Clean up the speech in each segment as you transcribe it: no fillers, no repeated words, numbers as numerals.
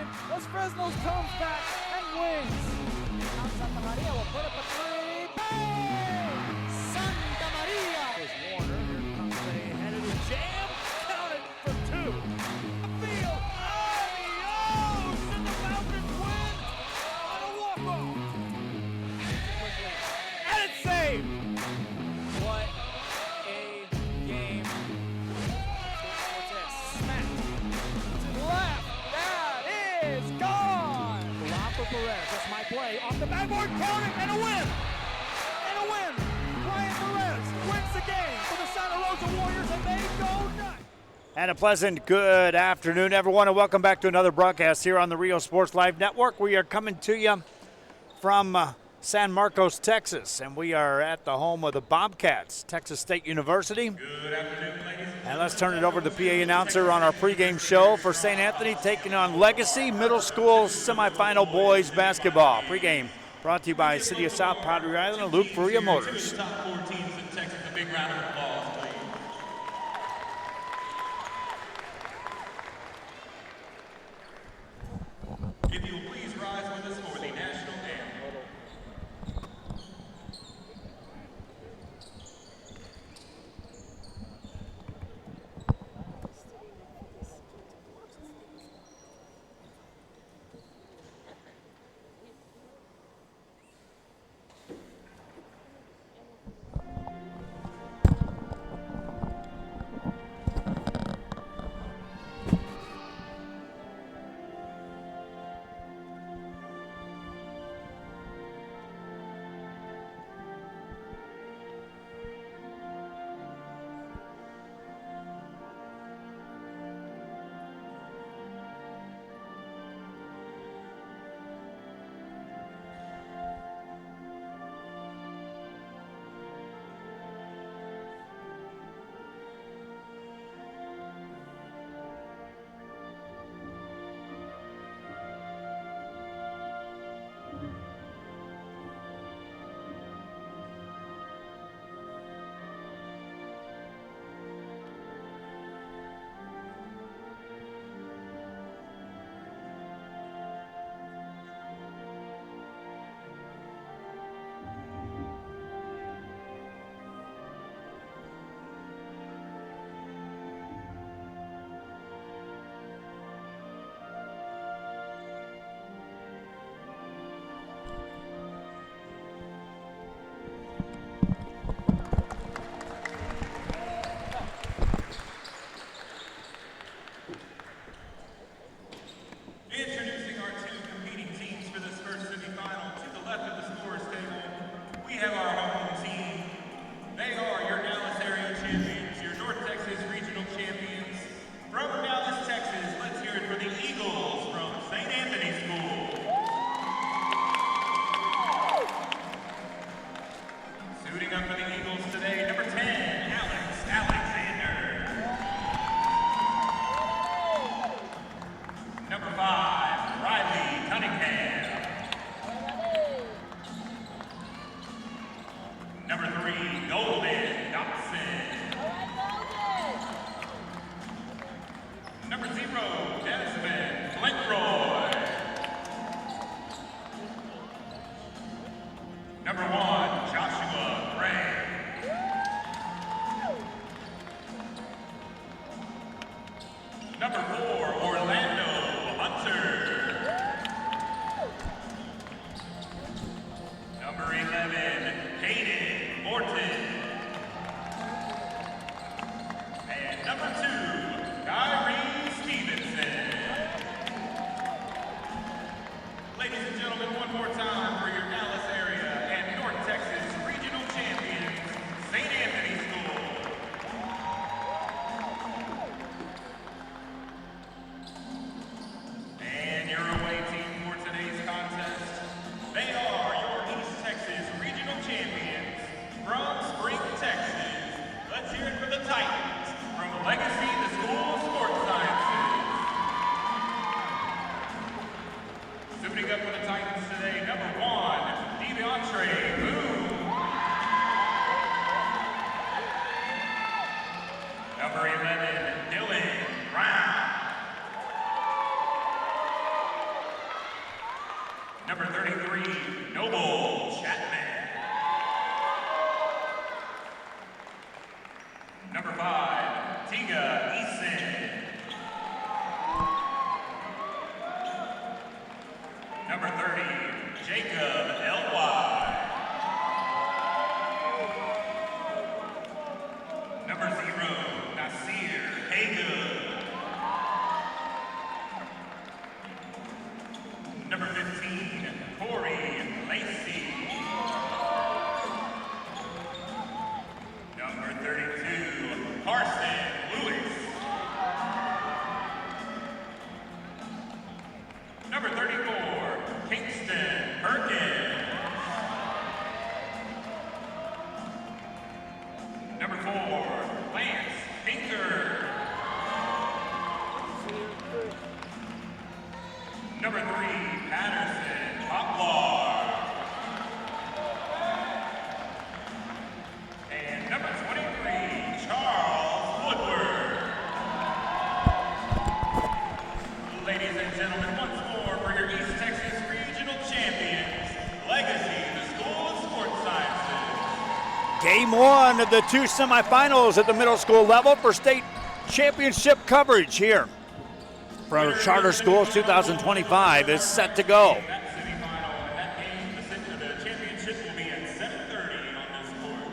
time as Fresno comes back and wins. Now Santa Maria will put up a three. Bang! Santa Maria! Here's Warner. Here comes a headed jam. Counted for two. Field. Adios! And the Falcons win on a walk-off. And it's saved. What a game. Smacked to the left. That is gone. Perez, that's my play. Off the backboard, counting, and a win! And a win! Brian Perez wins the game for the Santa Rosa Warriors, and they go nuts! And a pleasant good afternoon, everyone, and welcome back to another broadcast here on the Rio Sports Live Network. We are coming to you from San Marcos, Texas, and we are at the home of the Bobcats, Texas State University. Good afternoon, ladies. And let's turn it over to the PA announcer on our pregame show for St. Anthony, taking on Legacy Middle School Semifinal Boys Basketball. Pregame brought to you by City of South Padre Island and Luke Faria Motors. Top four teams in Texas, a big round of applause, please. If you will please rise with us for the national anthem. Introducing our two competing teams for this first semifinal. To the left of the scores table, we have our home team. They are your Dallas area champions, your North Texas regional champions. From Dallas, Texas, let's hear it for the Eagles from St. Anthony School. Suiting up for the Eagles today, number 10, Alex Alexander. Number 5, Riley Cunningham. Number 3, Golden Dobson. Number 0, Desmond Fleckroy. Number 1, Joshua Gray. Number 4, Orlando Hunter. Number 11, Hayden Morton. And number 2, Kyrie Stevenson. Ladies and gentlemen, one more time for your Dallas area and North Texas regional champions, St. Anthony School. And your away team for today's contest, they are your East Texas regional champions from Spring, Texas. Let's hear it for the Titans from Legacy, the School of Sports Sciences. Suiting up for the Titans today, number 1, DeAndre Boone. Number 11, Dylan Brown. Number 33, Noble Chapman. Number 5, Tiga Eason. Number 30, Jacob Elway. Number 0, Nasir Haygood. Number 15, Corey Lacey. Number 32, Carson Lewis. Number 34, Kingston Perkins. Number 4, Lance Pinker. Number 3, Patterson Poplar. And number 23, Charles Woodward. Ladies and gentlemen, once more for your East Texas Regional Champions, Legacy, the School of Sports Sciences. Game 1 of the 2 semifinals at the middle school level for state championship coverage here from Charter Schools 2025 is set to go. That semifinal and that game, the championship will be at 7:30 on this court.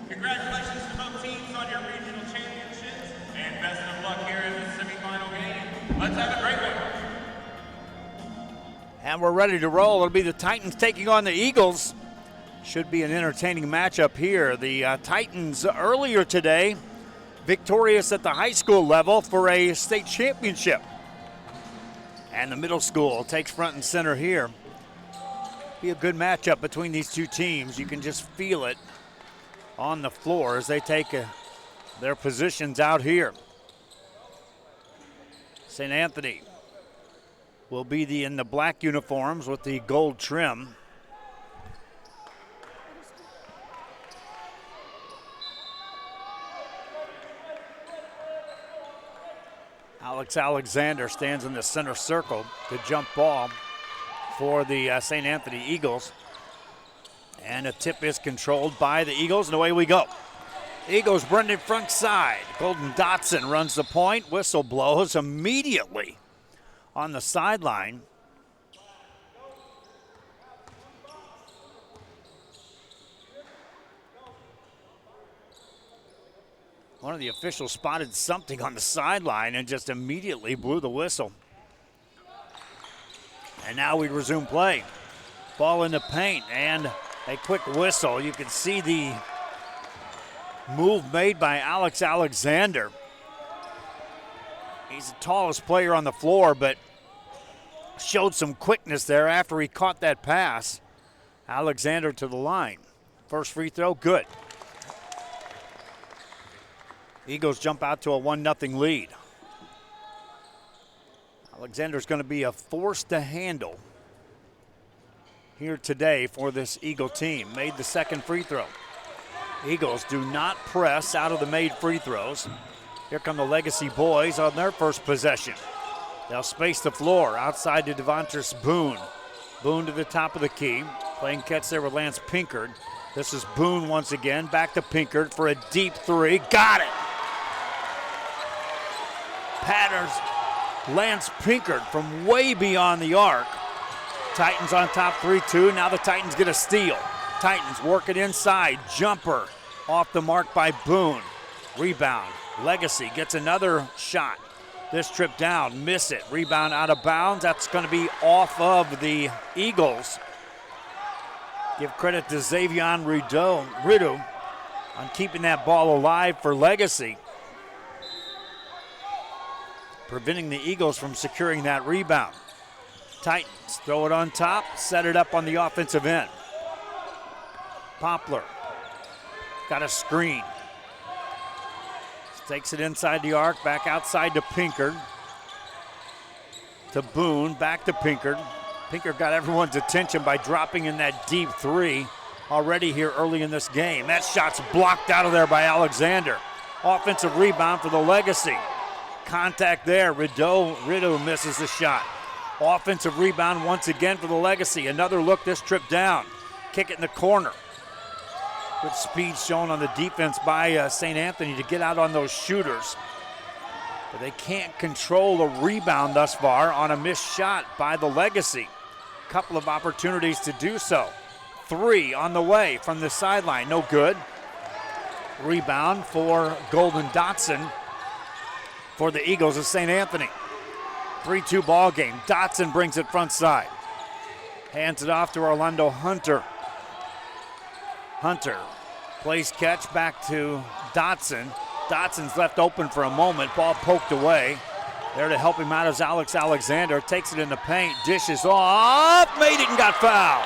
Congratulations to both teams on your regional championships, and best of luck here in the semifinal game. Let's have a great one. And we're ready to roll. It'll be the Titans taking on the Eagles. Should be an entertaining matchup here. The Titans earlier today victorious at the high school level for a state championship. And the middle school takes front and center here. Be a good matchup between these two teams. You can just feel it on the floor as they take their positions out here. St. Anthony will be in the black uniforms with the gold trim. Alex Alexander stands in the center circle. The jump ball for the St. Anthony Eagles. And a tip is controlled by the Eagles, and away we go. Eagles Brendan front side. Golden Dotson runs the point. Whistle blows immediately on the sideline. One of the officials spotted something on the sideline and just immediately blew the whistle. And now we resume play. Ball in the paint and a quick whistle. You can see the move made by Alex Alexander. He's the tallest player on the floor, but showed some quickness there after he caught that pass. Alexander to the line. First free throw, good. Eagles jump out to a 1-0 lead. Alexander's going to be a force to handle here today for this Eagle team. Made the second free throw. Eagles do not press out of the made free throws. Here come the Legacy boys on their first possession. They'll space the floor outside to Devontae Boone. Boone to the top of the key. Playing catch there with Lance Pinkard. This is Boone once again. Back to Pinkard for a deep three. Got it! Patterns Lance Pinkard from way beyond the arc. Titans on top 3-2. Now the Titans get a steal. Titans work it inside. Jumper off the mark by Boone. Rebound. Legacy gets another shot. This trip down. Miss it. Rebound out of bounds. That's going to be off of the Eagles. Give credit to Xavion Rideau on keeping that ball alive for Legacy. Preventing the Eagles from securing that rebound. Titans throw it on top, set it up on the offensive end. Poplar got a screen. Takes it inside the arc, back outside to Pinkard. To Boone, back to Pinkard. Pinkard got everyone's attention by dropping in that deep three already here early in this game. That shot's blocked out of there by Alexander. Offensive rebound for the Legacy. Contact there. Rideau misses the shot. Offensive rebound once again for the Legacy. Another look this trip down. Kick it in the corner. Good speed shown on the defense by St. Anthony to get out on those shooters. But they can't control the rebound thus far on a missed shot by the Legacy. Couple of opportunities to do so. 3 on the way from the sideline, no good. Rebound for Golden Dotson for the Eagles of St. Anthony. 3-2 ball game. Dotson brings it front side. Hands it off to Orlando Hunter. Hunter plays catch back to Dotson. Dotson's left open for a moment. Ball poked away. There to help him out is Alex Alexander. Takes it in the paint. Dishes off. Made it and got fouled.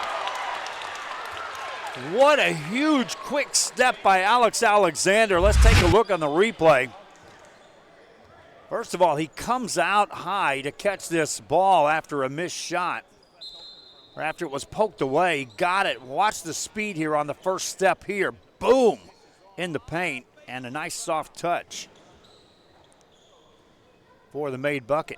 What a huge quick step by Alex Alexander. Let's take a look on the replay. First of all, he comes out high to catch this ball after a missed shot. Or after it was poked away. He got it. Watch the speed here on the first step here. Boom! In the paint. And a nice soft touch for the made bucket.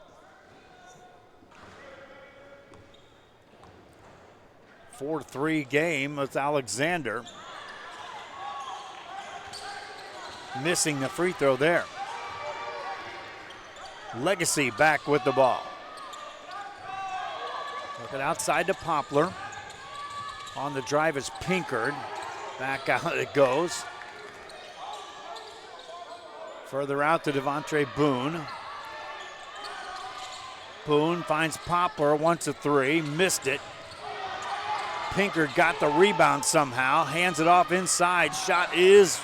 4-3 game with Alexander. Missing the free throw there. Legacy back with the ball. Looking outside to Poplar. On the drive is Pinkard. Back out it goes. Further out to Devontre Boone. Boone finds Poplar, wants a 3, missed it. Pinkard got the rebound somehow, hands it off inside. Shot is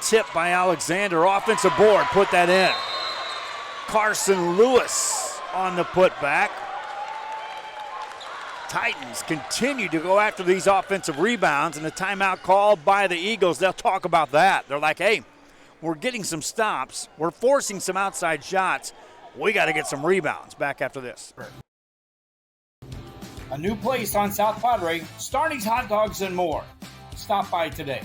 tipped by Alexander. Offensive board, put that in. Carson Lewis on the putback. Titans continue to go after these offensive rebounds, and the timeout called by the Eagles. They'll talk about that. They're like, hey, we're getting some stops. We're forcing some outside shots. We got to get some rebounds. Back after this. A new place on South Padre, Starney's Hot Dogs and more. Stop by today.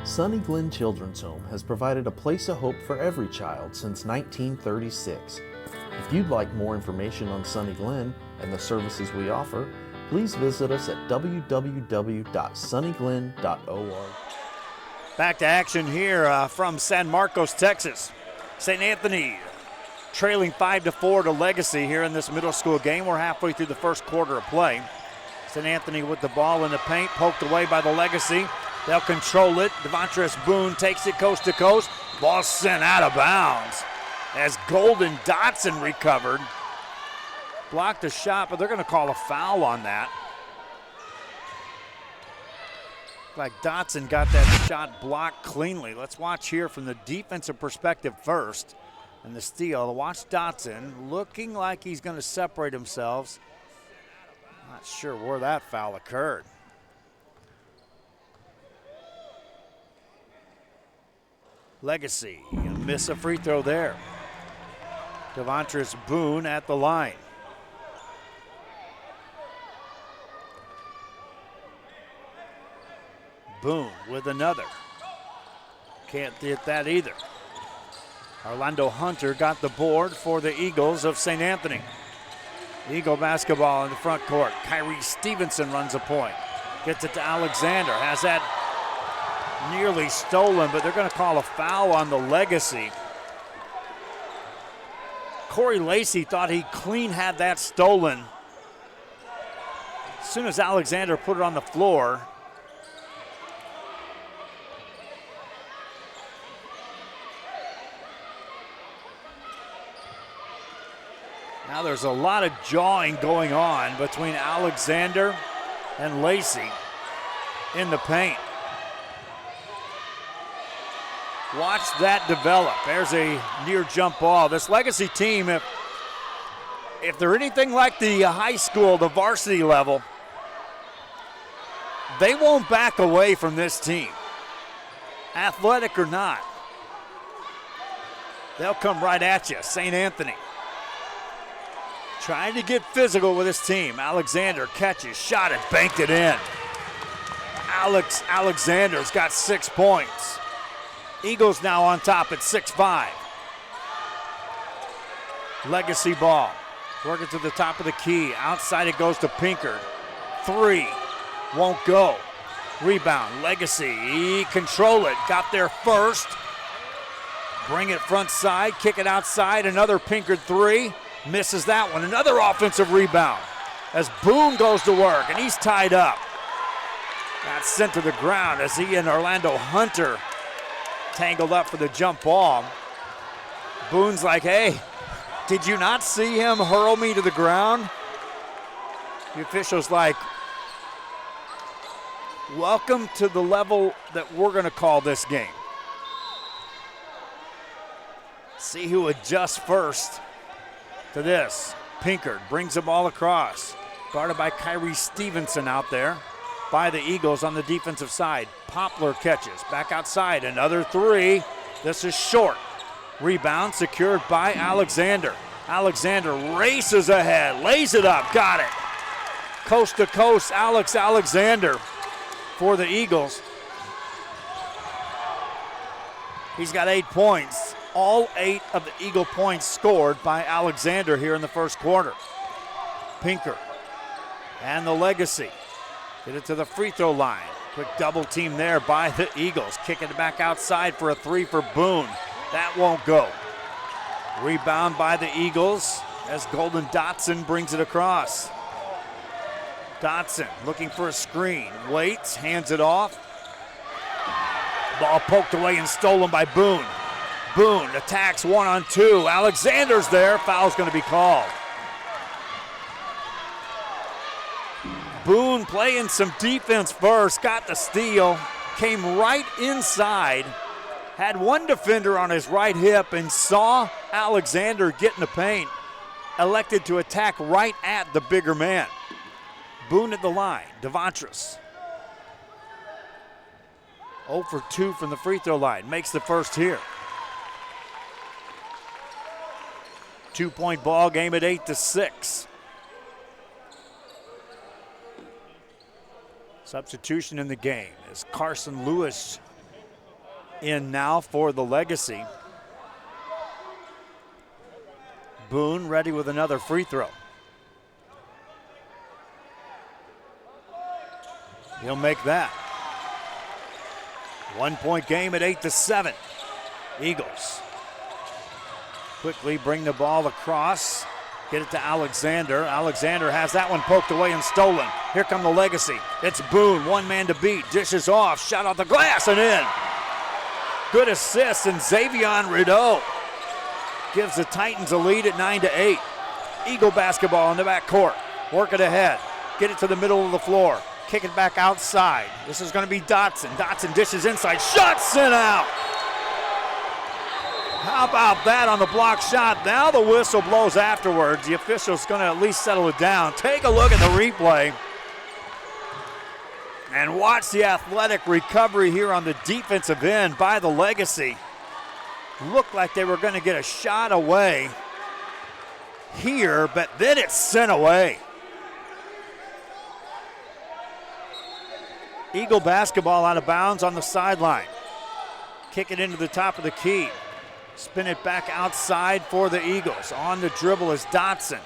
Sunny Glen Children's Home has provided a place of hope for every child since 1936. If you'd like more information on Sunny Glen and the services we offer, please visit us at www.sunnyglen.org. Back to action here from San Marcos, Texas. St. Anthony trailing 5-4 to Legacy here in this middle school game. We're halfway through the first quarter of play. St. Anthony with the ball in the paint, poked away by the Legacy. They'll control it. Devontre Boone takes it coast to coast. Ball sent out of bounds as Golden Dotson recovered. Blocked a shot, but they're going to call a foul on that. Like Dotson got that shot blocked cleanly. Let's watch here from the defensive perspective first. And the steal. Watch Dotson looking like he's going to separate himself. Not sure where that foul occurred. Legacy, miss a free throw there. Devontre Boone at the line. Boone with another. Can't get that either. Orlando Hunter got the board for the Eagles of St. Anthony. Eagle basketball in the front court. Kyrie Stevenson runs a point. Gets it to Alexander. Has that nearly stolen, but they're going to call a foul on the Legacy. Corey Lacey thought he clean had that stolen. As soon as Alexander put it on the floor, now there's a lot of jawing going on between Alexander and Lacey in the paint. Watch that develop. There's a near jump ball. This Legacy team, if they're anything like the high school, the varsity level, they won't back away from this team, athletic or not. They'll come right at you. St. Anthony trying to get physical with his team. Alexander catches, shot it, banked it in. Alexander's got 6 points. Eagles now on top at 6-5. Legacy ball. Working to the top of the key. Outside it goes to Pinkard. 3. Won't go. Rebound. Legacy. Control it. Got there first. Bring it front side. Kick it outside. Another Pinkard 3. Misses that one. Another offensive rebound as Boone goes to work, and he's tied up. Got sent to the ground as he and Orlando Hunter tangled up for the jump ball. Boone's like, hey, did you not see him hurl me to the ground? The official's like, welcome to the level that we're going to call this game. See who adjusts first to this. Pinkard brings the ball across. Guarded by Kyrie Stevenson out there by the Eagles on the defensive side. Poplar catches. Back outside. Another 3. This is short. Rebound secured by Alexander. Alexander races ahead. Lays it up. Got it. Coast to coast, Alexander for the Eagles. He's got 8 points. All 8 of the Eagle points scored by Alexander here in the first quarter. Pinkard and the Legacy get it to the free throw line. Quick double team there by the Eagles. Kicking it back outside for a 3 for Boone. That won't go. Rebound by the Eagles as Golden Dotson brings it across. Dotson looking for a screen. Waits, hands it off. Ball poked away and stolen by Boone. Boone attacks 1-on-2. Alexander's there. Foul's going to be called. Boone playing some defense first. Got the steal. Came right inside. Had one defender on his right hip and saw Alexander get in the paint. Elected to attack right at the bigger man. Boone at the line. Devontress. 0 for 2 from the free throw line. Makes the first here. 2-point ball game at 8-6. Substitution in the game is Carson Lewis in now for the Legacy. Boone ready with another free throw. He'll make that. 1-point game at 8-7. Eagles quickly bring the ball across. Get it to Alexander. Alexander has that one poked away and stolen. Here come the Legacy. It's Boone, one man to beat. Dishes off, shot off the glass and in. Good assist, and Xavion Rideau gives the Titans a lead at 9-8. Eagle basketball in the backcourt. Work it ahead. Get it to the middle of the floor. Kick it back outside. This is going to be Dotson. Dotson dishes inside. Shot sent out. How about that on the block shot? Now the whistle blows afterwards. The official's going to at least settle it down. Take a look at the replay. And watch the athletic recovery here on the defensive end by the Legacy. Looked like they were going to get a shot away here, but then it's sent away. Eagle basketball out of bounds on the sideline. Kick it into the top of the key. Spin it back outside for the Eagles. On the dribble is Dotson.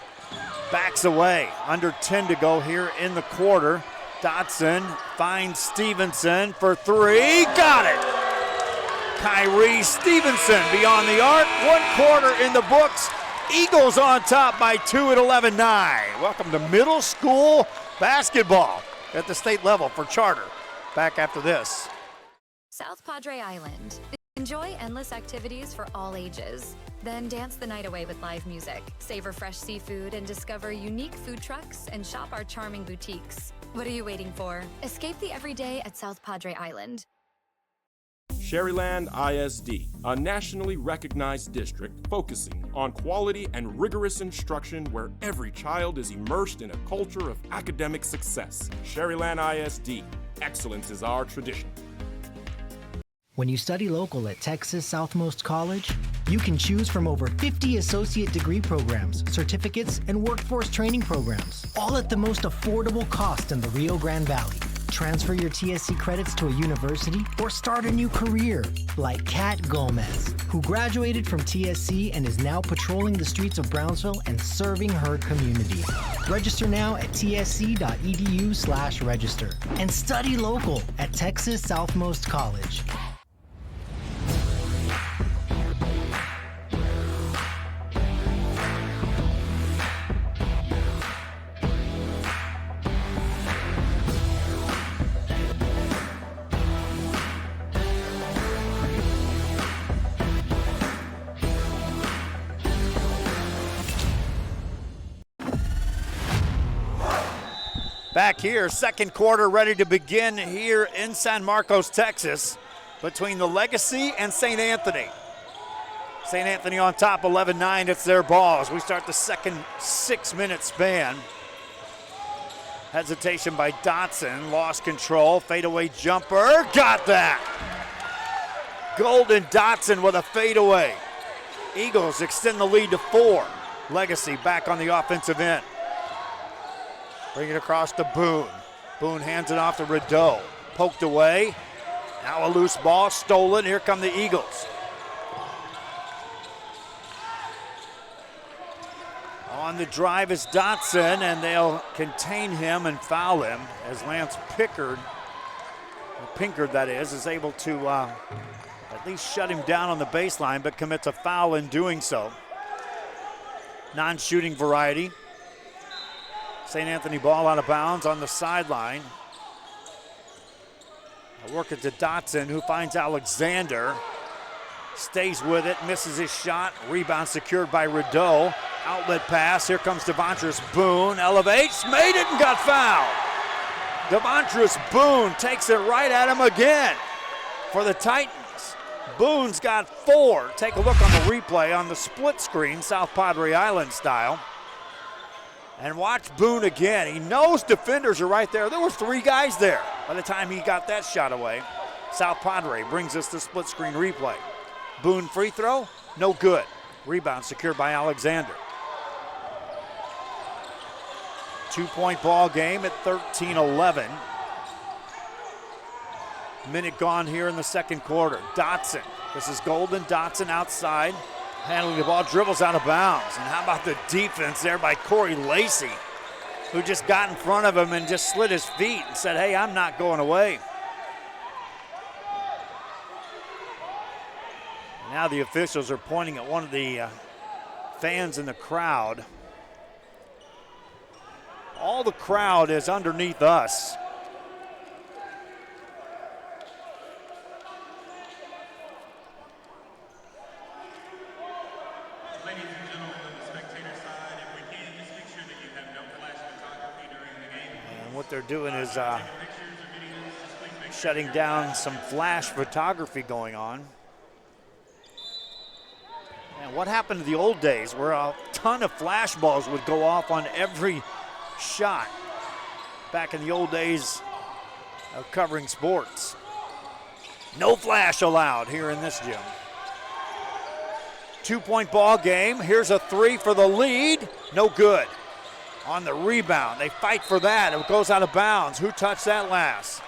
Backs away. Under 10 to go here in the quarter. Dotson finds Stevenson for 3. Got it! Kyrie Stevenson beyond the arc. 1 quarter in the books. Eagles on top by 2 at 11-9. Welcome to middle school basketball at the state level for charter. Back after this. South Padre Island. Enjoy endless activities for all ages. Then dance the night away with live music. Savor fresh seafood and discover unique food trucks and shop our charming boutiques. What are you waiting for? Escape the everyday at South Padre Island. Sherryland ISD, a nationally recognized district focusing on quality and rigorous instruction where every child is immersed in a culture of academic success. Sherryland ISD, excellence is our tradition. When you study local at Texas Southmost College, You can choose from over 50 associate degree programs, certificates, and workforce training programs, all at the most affordable cost in the Rio Grande Valley. Transfer your TSC credits to a university or start a new career, like Kat Gomez, who graduated from TSC and is now patrolling the streets of Brownsville and serving her community. Register now at tsc.edu/register and study local at Texas Southmost College. Back here, second quarter ready to begin here in San Marcos, Texas, between the Legacy and St. Anthony. St. Anthony on top, 11-9, it's their ball as we start the second 6-minute span. Hesitation by Dotson, lost control, fadeaway jumper, got that! Golden Dotson with a fadeaway. Eagles extend the lead to 4. Legacy back on the offensive end. Bring it across to Boone. Boone hands it off to Rideau. Poked away. Now a loose ball, stolen. Here come the Eagles. On the drive is Dotson, and they'll contain him and foul him as Lance Pinkard that is able to at least shut him down on the baseline, but commits a foul in doing so. Non-shooting variety. St. Anthony ball out of bounds on the sideline. I'll work it to Dotson, who finds Alexander. Stays with it, misses his shot. Rebound secured by Rideau. Outlet pass, here comes Devontrus Boone. Elevates, made it and got fouled. Devontrus Boone takes it right at him again for the Titans. Boone's got 4. Take a look on the replay on the split screen, South Padre Island style. And watch Boone again. He knows defenders are right there. There were 3 guys there by the time he got that shot away. South Padre brings us the split screen replay. Boone free throw, no good. Rebound secured by Alexander. 2-point ball game at 13-11. Minute gone here in the second quarter. Dotson, this is Golden. Dotson outside. Handling the ball, dribbles out of bounds. And how about the defense there by Corey Lacey, who just got in front of him and just slid his feet and said, hey, I'm not going away. Now the officials are pointing at one of the fans in the crowd. All the crowd is underneath us. What they're doing is shutting down some flash photography going on. And what happened to the old days where a ton of flash balls would go off on every shot back in the old days of covering sports? No flash allowed here in this gym. 2-point ball game. Here's a 3 for the lead. No good. On the rebound, they fight for that. It goes out of bounds. Who touched that last?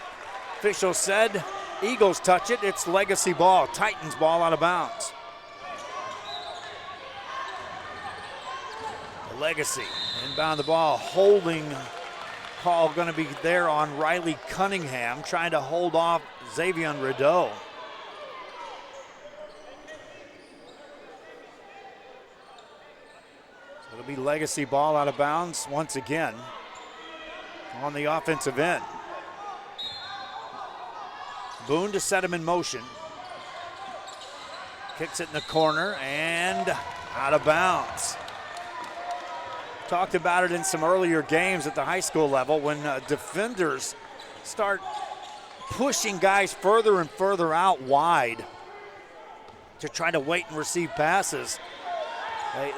Official said Eagles touch it. It's Legacy ball. Titans ball out of bounds. Legacy inbound the ball. Holding call going to be there on Riley Cunningham, trying to hold off Xavier Rideau. It'll be Legacy ball out of bounds once again on the offensive end. Boone to set him in motion. Kicks it in the corner and out of bounds. Talked about it in some earlier games at the high school level when defenders start pushing guys further and further out wide to try to wait and receive passes.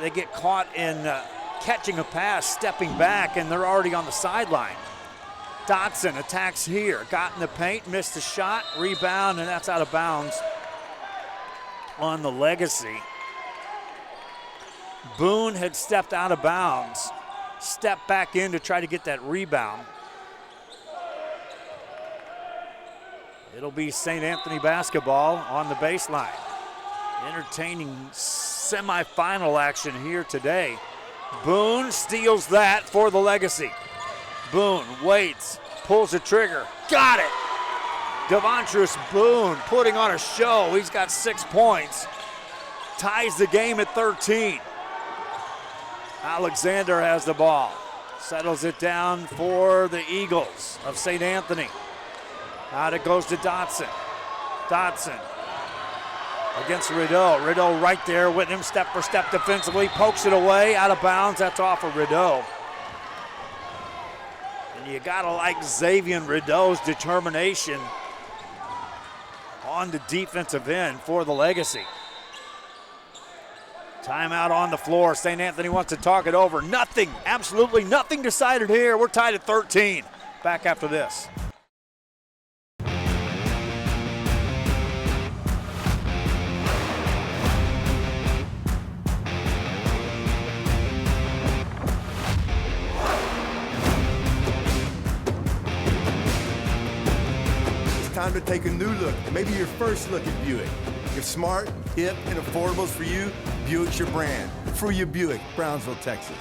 They get caught in catching a pass, stepping back, and they're already on the sideline. Dotson attacks here, got in the paint, missed the shot, rebound, and that's out of bounds on the Legacy. Boone had stepped out of bounds, stepped back in to try to get that rebound. It'll be St. Anthony basketball on the baseline. Entertaining semifinal action here today. Boone steals that for the Legacy. Boone waits, pulls the trigger, got it! Devontrus Boone putting on a show. He's got 6 points. Ties the game at 13. Alexander has the ball. Settles it down for the Eagles of St. Anthony. Out it goes to Dotson. Dotson against Rideau. Rideau right there with him step for step defensively. Pokes it away, out of bounds. That's off of Rideau. And you gotta like Xavier Rideau's determination on the defensive end for the Legacy. Timeout on the floor. St. Anthony wants to talk it over. Nothing, absolutely nothing decided here. We're tied at 13. Back after this. Time to take a new look, maybe your first look at Buick. If smart, hip, and affordable's for you, Buick's your brand. For your Buick, Brownsville, Texas.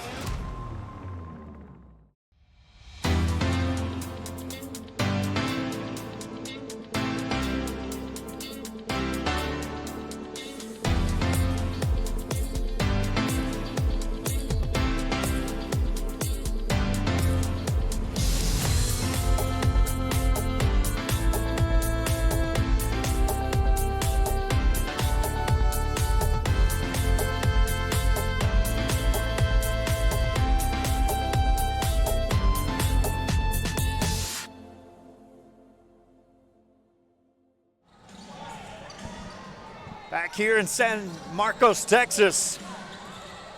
Back here in San Marcos, Texas,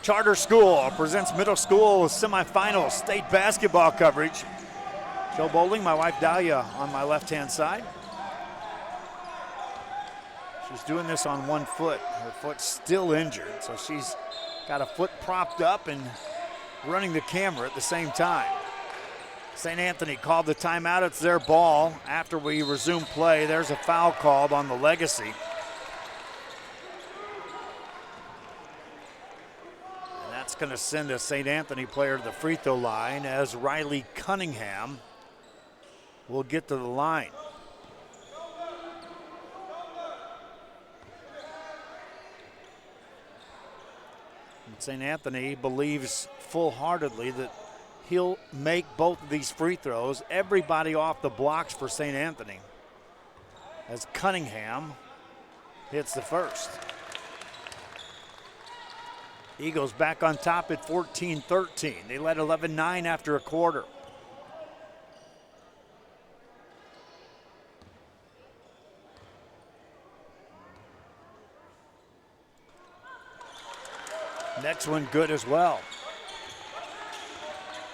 Charter School presents middle school semifinal state basketball coverage. Joe Bowling, my wife Dahlia on my left-hand side. She's doing this on one foot. Her foot's still injured, so she's got a foot propped up and running the camera at the same time. St. Anthony called the timeout. It's their ball. After we resume play, there's a foul called on the Legacy. That's going to send a St. Anthony player to the free throw line as Riley Cunningham will get to the line. St. Anthony believes full-heartedly that he'll make both of these free throws. Everybody off the blocks for St. Anthony as Cunningham hits the first. Eagles back on top at 14-13. They led 11-9 after a quarter. Next one good as well.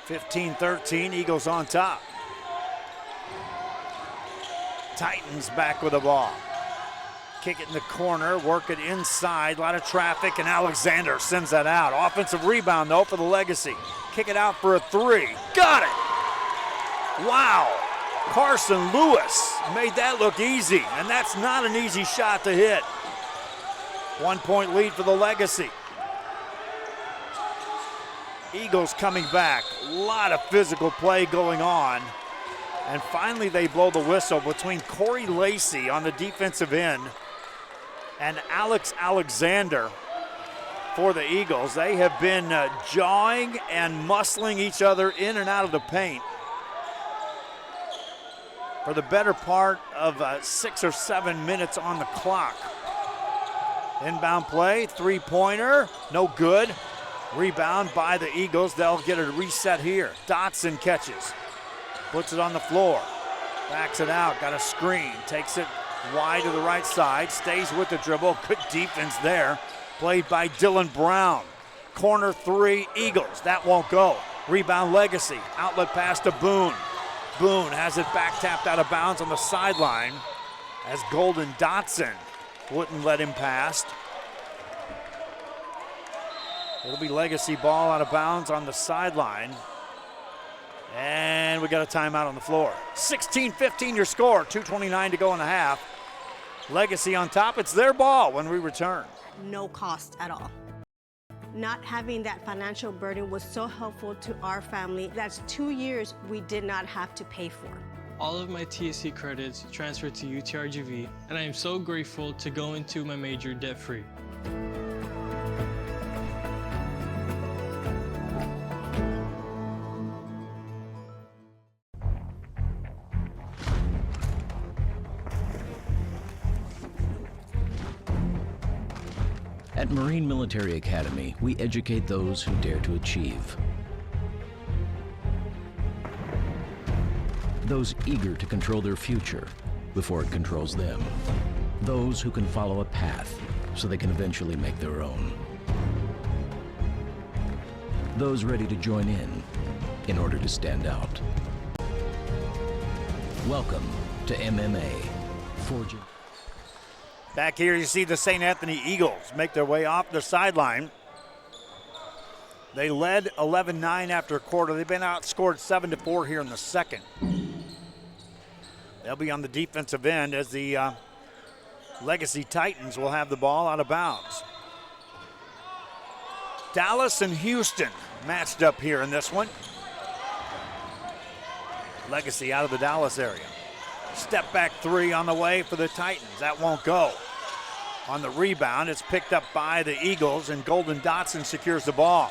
15-13, Eagles on top. Titans back with the ball. Kick it in the corner, work it inside, a lot of traffic, and Alexander sends that out. Offensive rebound, though, for the Legacy. Kick it out for a three. Got it! Wow! Carson Lewis made that look easy, and that's not an easy shot to hit. 1 point lead for the Legacy. Eagles coming back. A lot of physical play going on. And finally they blow the whistle between Corey Lacey on the defensive end and Alex Alexander for the Eagles. They have been jawing and muscling each other in and out of the paint for the better part of 6 or 7 minutes on the clock. Inbound play, three-pointer, no good. Rebound by the Eagles. They'll get a reset here. Dotson catches, puts it on the floor, backs it out, got a screen, takes it wide to the right side, stays with the dribble. Good defense there, played by Dylan Brown. Corner three, Eagles. That won't go. Rebound Legacy. Outlet pass to Boone. Boone has it back tapped out of bounds on the sideline as Golden Dotson wouldn't let him pass. It'll be Legacy ball out of bounds on the sideline. And we got a timeout on the floor. 16-15 your score, 2:29 to go in the half. Legacy on top, it's their ball when we return. No cost at all. Not having that financial burden was so helpful to our family. That's 2 years we did not have to pay for. All of my TSC credits transferred to UTRGV, and I am so grateful to go into my major debt-free. At Marine Military Academy, we educate those who dare to achieve. Those eager to control their future before it controls them. Those who can follow a path so they can eventually make their own. Those ready to join in order to stand out. Welcome to MMA. Forging. Back here you see the St. Anthony Eagles make their way off the sideline. They led 11-9 after a quarter. They've been outscored 7-4 here in the second. They'll be on the defensive end as the Legacy Titans will have the ball out of bounds. Dallas and Houston matched up here in this one. Legacy out of the Dallas area. Step back three on the way for the Titans. That won't go. On the rebound, it's picked up by the Eagles, and Golden Dotson secures the ball.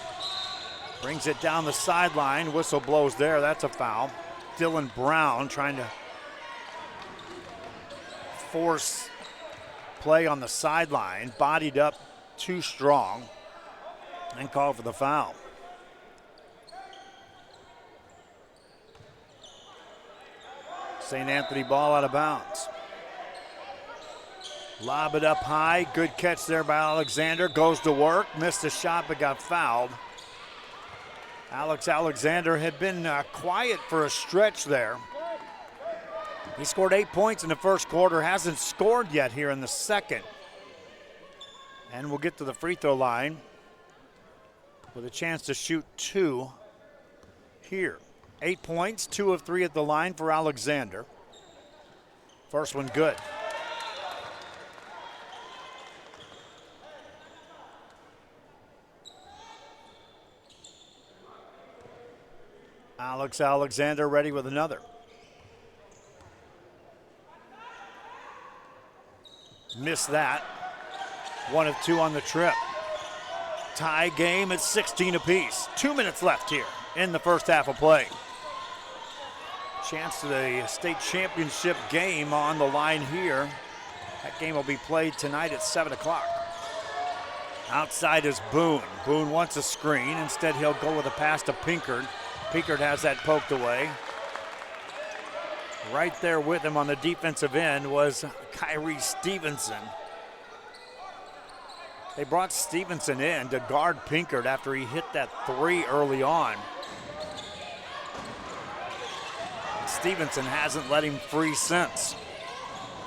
Brings it down the sideline. Whistle blows there. That's a foul. Dylan Brown trying to force play on the sideline. Bodied up too strong and called for the foul. St. Anthony ball out of bounds. Lob it up high. Good catch there by Alexander. Goes to work. Missed a shot but got fouled. Alex Alexander had been quiet for a stretch there. He scored 8 points in the first quarter. Hasn't scored yet here in the second. And we'll get to the free throw line with a chance to shoot 2 here. 8 points, 2 of 3 at the line for Alexander. First one good. Alex Alexander ready with another. Missed that. 1 of 2 on the trip. Tie game at 16 apiece. 2 minutes left here in the first half of play. Chance to the state championship game on the line here. That game will be played tonight at 7 o'clock. Outside is Boone. Boone wants a screen. Instead, he'll go with a pass to Pinkard. Pinkard has that poked away. Right there with him on the defensive end was Kyrie Stevenson. They brought Stevenson in to guard Pinkard after he hit that 3 early on. Stevenson hasn't let him free since.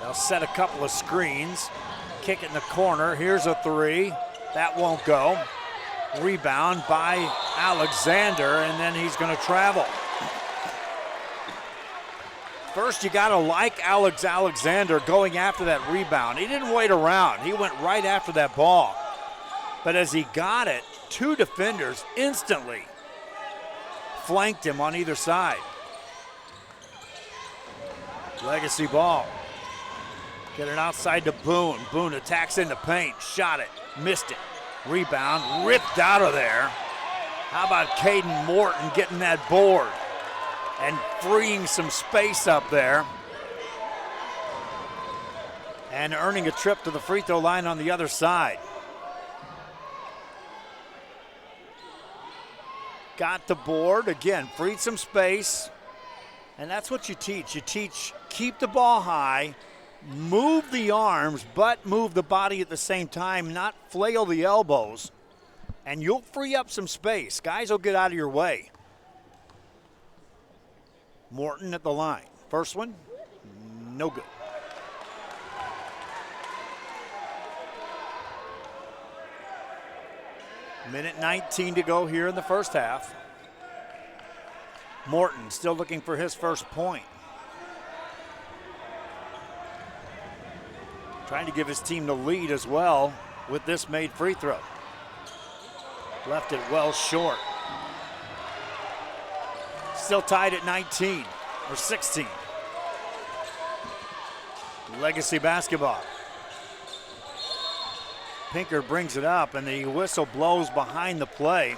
They'll set a couple of screens. Kick it in the corner. Here's a 3. That won't go. Rebound by Alexander, and then he's going to travel. First, you got to like Alex Alexander going after that rebound. He didn't wait around. He went right after that ball. But as he got it, 2 defenders instantly flanked him on either side. Legacy ball. Get it outside to Boone. Boone attacks in the paint. Shot it. Missed it. Rebound. Ripped out of there. How about Caden Morton getting that board and freeing some space up there and earning a trip to the free throw line on the other side. Got the board. Again, freed some space. And that's what you teach. You teach keep the ball high, move the arms, but move the body at the same time, not flail the elbows, and you'll free up some space. Guys will get out of your way. Morton at the line. First one, no good. Minute 19 to go here in the first half. Morton still looking for his first point. Trying to give his team the lead as well with this made free throw. Left it well short. Still tied at 19 or 16. Legacy basketball. Pinker brings it up and the whistle blows behind the play.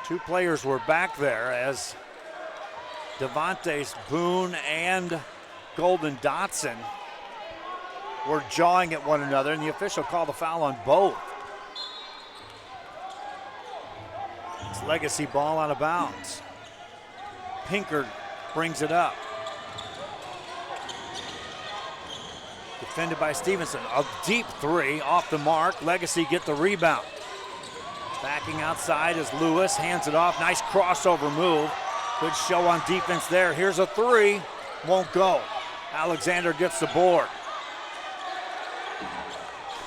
Two players were back there as Devontae Boone and Golden Dotson were jawing at one another, and the official called a foul on both. It's Legacy ball out of bounds. Pinker brings it up. Defended by Stevenson. A deep three off the mark. Legacy get the rebound. Backing outside as Lewis hands it off. Nice crossover move. Good show on defense there. Here's a three. Won't go. Alexander gets the board.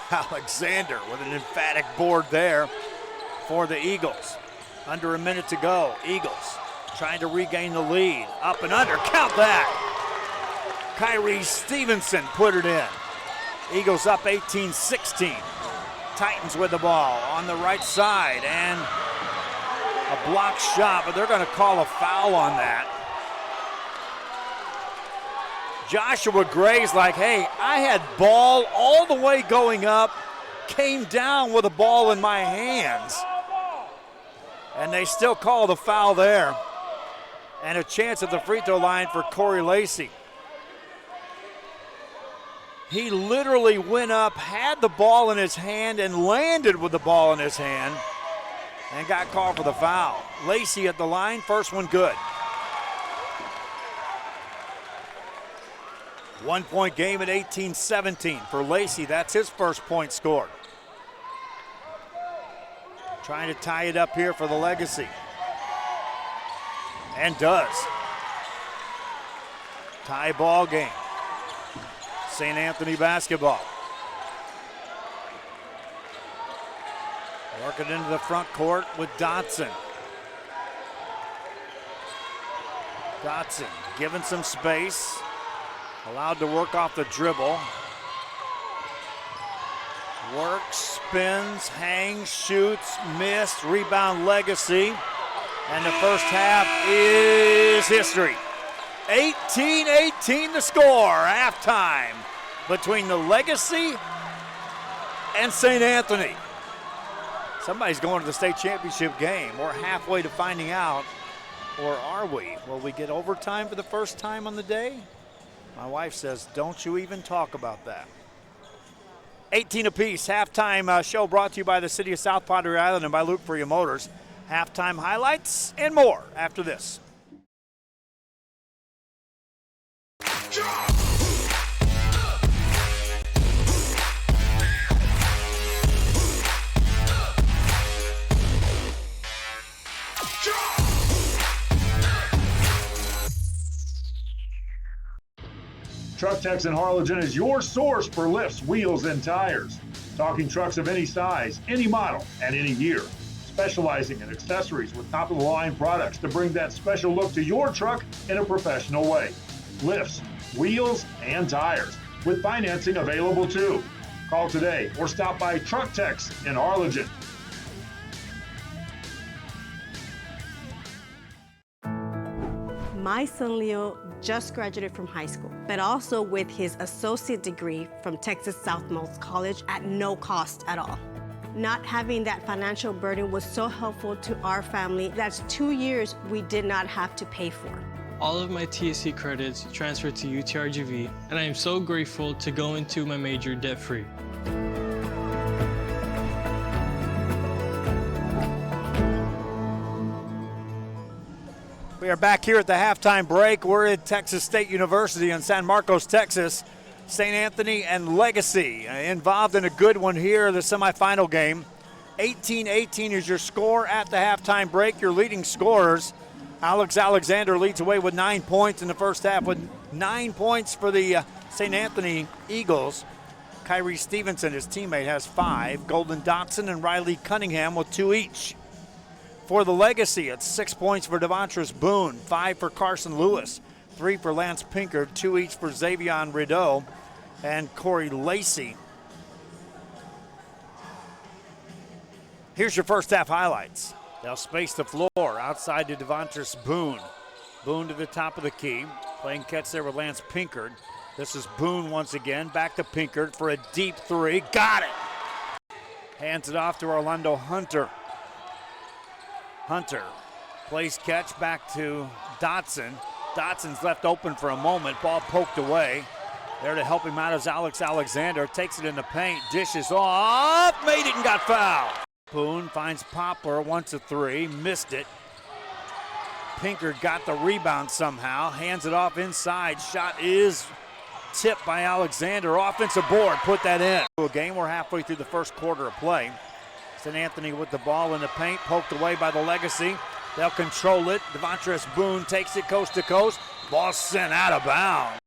Alexander with an emphatic board there for the Eagles. Under a minute to go. Eagles trying to regain the lead. Up and under. Count that. Kyrie Stevenson put it in. Eagles up 18-16. Titans with the ball on the right side and a block shot, but they're going to call a foul on that. Joshua Gray's like, hey, I had ball all the way going up, came down with a ball in my hands, and they still call the foul there. And a chance at the free throw line for Corey Lacey. He literally went up, had the ball in his hand, and landed with the ball in his hand, and got called for the foul. Lacey at the line, first one good. 1 point game at 18-17 for Lacey. That's his first point scored. Trying to tie it up here for the Legacy. And does. Tie ball game. St. Anthony basketball. Working into the front court with Dotson. Dotson given some space. Allowed to work off the dribble. Works, spins, hangs, shoots, missed, rebound Legacy. And the first half is history. 18-18 the score, halftime between the Legacy and St. Anthony. Somebody's going to the state championship game. We're halfway to finding out, or are we? Will we get overtime for the first time on the day? My wife says, don't you even talk about that. 18 apiece, halftime show brought to you by the City of South Padre Island and by Luke Freya Motors. Halftime highlights and more after this. Truck Techs in Harlingen is your source for lifts, wheels, and tires. Talking trucks of any size, any model, and any year. Specializing in accessories with top-of-the-line products to bring that special look to your truck in a professional way. Lifts, wheels, and tires, with financing available too. Call today or stop by Truck Techs in Harlingen. My son Leo just graduated from high school, but also with his associate degree from Texas Southmost College at no cost at all. Not having that financial burden was so helpful to our family. That's 2 years we did not have to pay for. All of my TSC credits transferred to UTRGV, and I am so grateful to go into my major debt-free. We are back here at the halftime break. We're at Texas State University in San Marcos, Texas. St. Anthony and Legacy involved in a good one here, the semifinal game. 18-18 is your score at the halftime break. Your leading scorers, Alex Alexander leads away with 9 points in the first half, with 9 points for the St. Anthony Eagles. Kyrie Stevenson, his teammate, has 5. Golden Dotson and Riley Cunningham with 2 each. For the Legacy, it's 6 points for Devontrus Boone, 5 for Carson Lewis, 3 for Lance Pinkard, 2 each for Xavion Rideau and Corey Lacey. Here's your first half highlights. They'll space the floor outside to Devontrus Boone. Boone to the top of the key, playing catch there with Lance Pinkard. This is Boone once again, back to Pinkard for a deep 3. Got it! Hands it off to Orlando Hunter. Hunter plays catch back to Dotson. Dotson's left open for a moment, ball poked away. There to help him out is Alex Alexander, takes it in the paint, dishes off, made it and got fouled. Boone finds Poplar, wants a 3, missed it. Pinkard got the rebound somehow, hands it off inside, shot is tipped by Alexander, offensive board, put that in. A game, we're halfway through the first quarter of play. St. Anthony with the ball in the paint, poked away by the Legacy. They'll control it. Devontrus Boone takes it coast to coast. Ball sent out of bounds.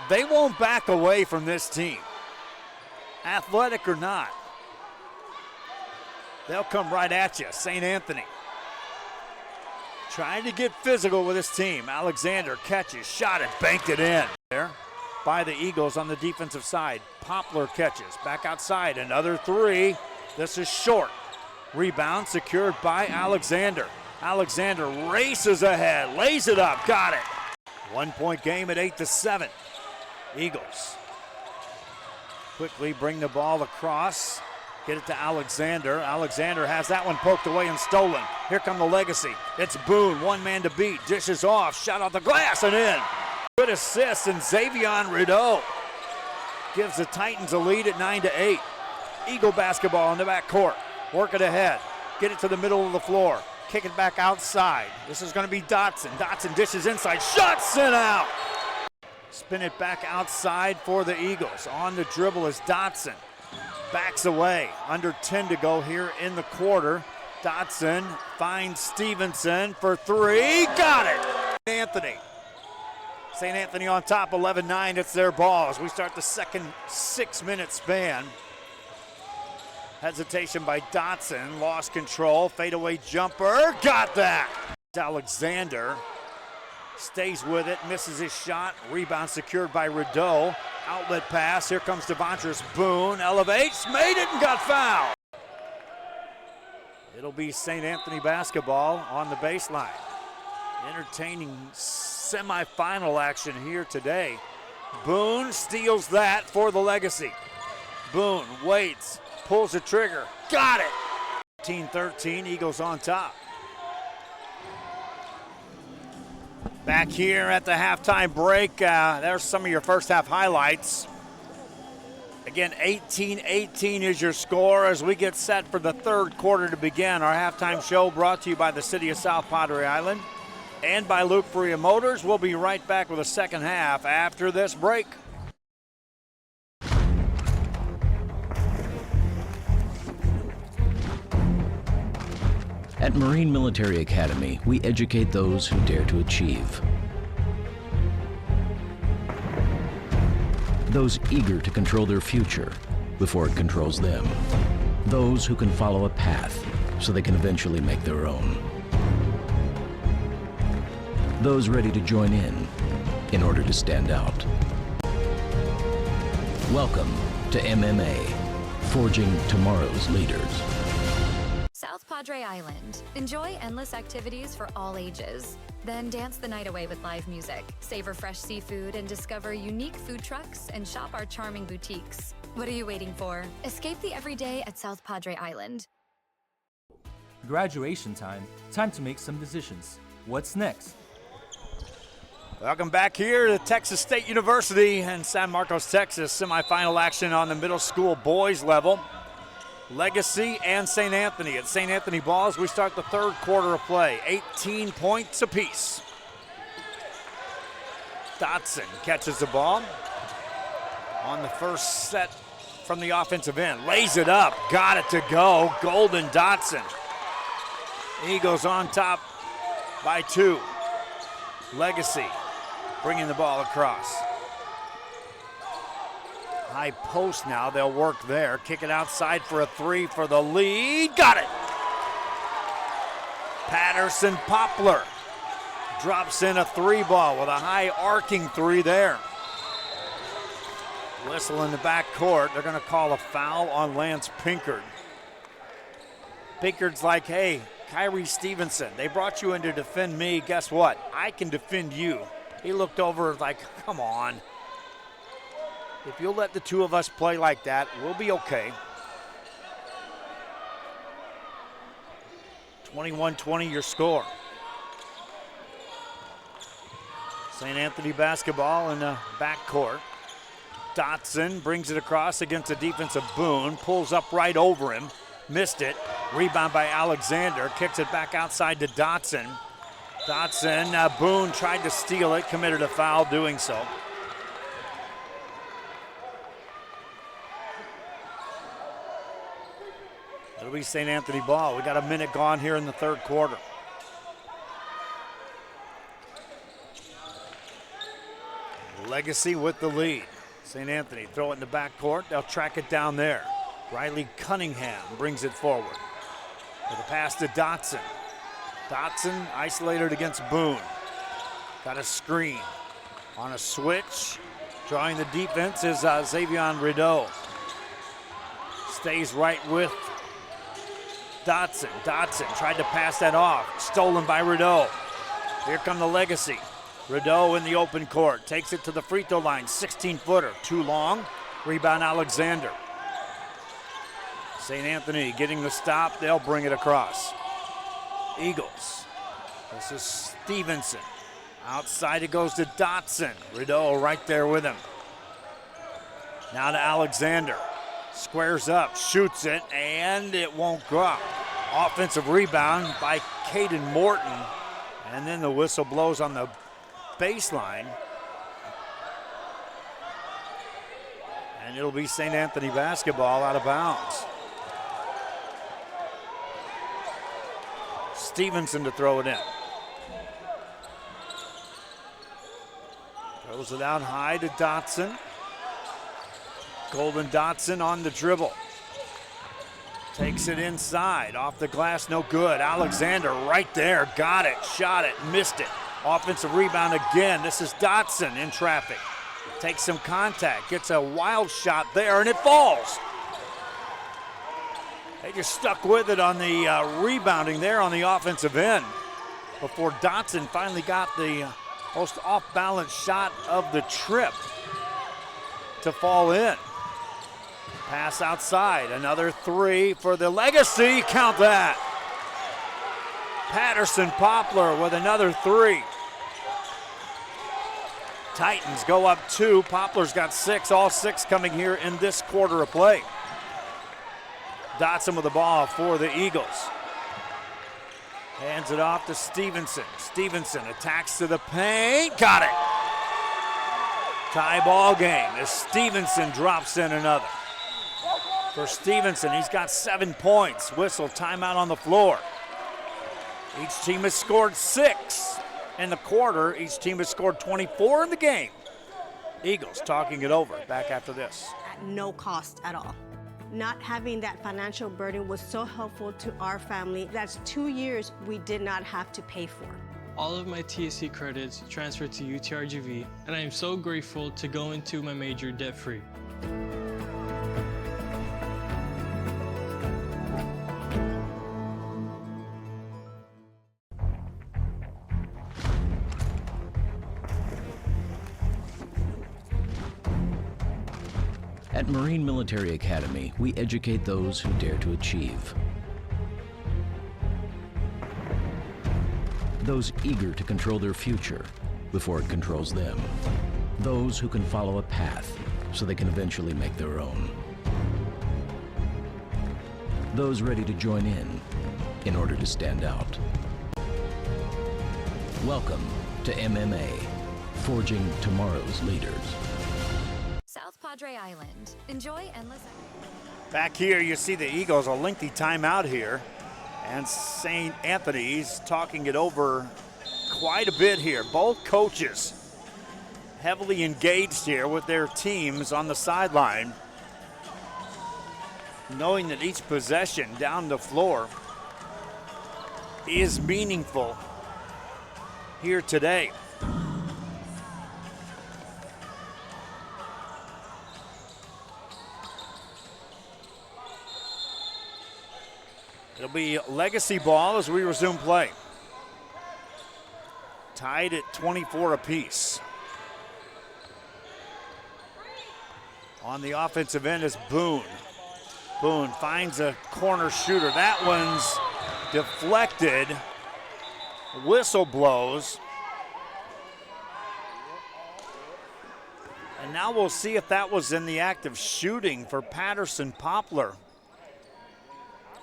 They won't back away from this team, athletic or not. They'll come right at you. St. Anthony trying to get physical with this team. Alexander catches, shot it, banked it in. There by the Eagles on the defensive side. Poplar catches, back outside, another 3. This is short. Rebound secured by Alexander. Alexander races ahead, lays it up, got it. 1 point game at 8-7. Eagles quickly bring the ball across. Get it to Alexander. Alexander has that one poked away and stolen. Here come the Legacy. It's Boone, one man to beat. Dishes off, shot off the glass and in. Good assist, and Xavion Rideau gives the Titans a lead at 9-8. Eagle basketball in the back court. Work it ahead. Get it to the middle of the floor. Kick it back outside. This is going to be Dotson. Dotson dishes inside. Shot sent out. Spin it back outside for the Eagles. On the dribble is Dotson. Backs away. Under 10 to go here in the quarter. Dotson finds Stevenson for 3. Got it. Anthony. St. Anthony on top, 11-9. It's their ball as we start the second 6-minute span. Hesitation by Dotson. Lost control. Fadeaway jumper. Got that. Alexander stays with it. Misses his shot. Rebound secured by Rideau. Outlet pass. Here comes Devontrus Boone. Elevates. Made it and got fouled. It'll be St. Anthony basketball on the baseline. Entertaining semifinal action here today. Boone steals that for the Legacy. Boone waits, pulls the trigger, got it. 13-13, Eagles on top. Back here at the halftime break, there's some of your first half highlights. Again, 18-18 is your score as we get set for the third quarter to begin. Our halftime show brought to you by the City of South Padre Island and by Luke Faria Motors. We'll be right back with the second half after this break. At Marine Military Academy, we educate those who dare to achieve. Those eager to control their future before it controls them. Those who can follow a path so they can eventually make their own. Those ready to join in order to stand out. Welcome to MMA, forging tomorrow's leaders. South Padre Island. Enjoy endless activities for all ages. Then dance the night away with live music, savor fresh seafood, and discover unique food trucks and shop our charming boutiques. What are you waiting for? Escape the everyday at South Padre Island. Graduation time. Time to make some decisions. What's next? Welcome back here to Texas State University in San Marcos, Texas. Semifinal action on the middle school boys level. Legacy and St. Anthony. At St. Anthony ball as we start the third quarter of play. 18 points apiece. Dotson catches the ball on the first set from the offensive end. Lays it up. Got it to go. Golden Dotson. Eagles on top by 2. Legacy bringing the ball across. High post now, they'll work there. Kick it outside for a three for the lead. Got it! Patterson Poplar drops in a three ball with a high arcing three there. Whistle in the back court. They're going to call a foul on Lance Pinkard. Pinkard's like, hey, Kyrie Stevenson, they brought you in to defend me. Guess what? I can defend you. He looked over like, come on. If you'll let the two of us play like that, we'll be okay. 21-20 your score. St. Anthony basketball in the backcourt. Dotson brings it across against a defensive Boone, pulls up right over him, missed it. Rebound by Alexander, kicks it back outside to Dotson. Boone tried to steal it, committed a foul doing so. It'll be St. Anthony ball. We got a minute gone here in the third quarter. Legacy with the lead. St. Anthony throw it in the backcourt. They'll track it down there. Riley Cunningham brings it forward. With a pass to Dotson. Dotson isolated against Boone. Got a screen. On a switch. Drawing the defense is Xavier Rideau. Stays right with Dotson. Dotson tried to pass that off. Stolen by Rideau. Here come the Legacy. Rideau in the open court. Takes it to the free throw line. 16-footer. Too long. Rebound Alexander. St. Anthony getting the stop. They'll bring it across. Eagles. This is Stevenson. Outside it goes to Dotson. Rideau right there with him. Now to Alexander. Squares up, shoots it, and it won't go. Offensive rebound by Caden Morton. And then the whistle blows on the baseline. And it'll be St. Anthony basketball out of bounds. Stevenson to throw it in. Throws it out high to Dotson. Golden Dotson on the dribble. Takes it inside. Off the glass, no good. Alexander right there. Got it, shot it, missed it. Offensive rebound again. This is Dotson in traffic. Takes some contact. Gets a wild shot there, and it falls. They just stuck with it on the rebounding there on the offensive end before Dotson finally got the most off-balance shot of the trip to fall in. Pass outside, another three for the Legacy, count that. Patterson Poplar with another three. Titans go up two, Poplar's got six, all six coming here in this quarter of play. Dotson with the ball for the Eagles. Hands it off to Stevenson. Stevenson attacks to the paint, got it. Tie ball game as Stevenson drops in another. For Stevenson, he's got 7 points. Whistle, timeout on the floor. Each team has scored 6 in the quarter. Each team has scored 24 in the game. Eagles talking it over. Back after this. At no cost at all. Not having that financial burden was so helpful to our family. That's 2 years we did not have to pay for. All of my TSC credits transferred to UTRGV, and I am so grateful to go into my major debt-free. At Marine Military Academy, we educate those who dare to achieve. Those eager to control their future before it controls them. Those who can follow a path so they can eventually make their own. Those ready to join in order to stand out. Welcome to MMA, forging tomorrow's leaders. South Padre Island. Enjoy endless. Back here, you see the Eagles, a lengthy timeout here. And St. Anthony's talking it over quite a bit here. Both coaches heavily engaged here with their teams on the sideline, knowing that each possession down the floor is meaningful here today. It'll be Legacy ball as we resume play. Tied at 24 apiece. On the offensive end is Boone. Boone finds a corner shooter. That one's deflected. Whistle blows. And now we'll see if that was in the act of shooting for Patterson Poplar.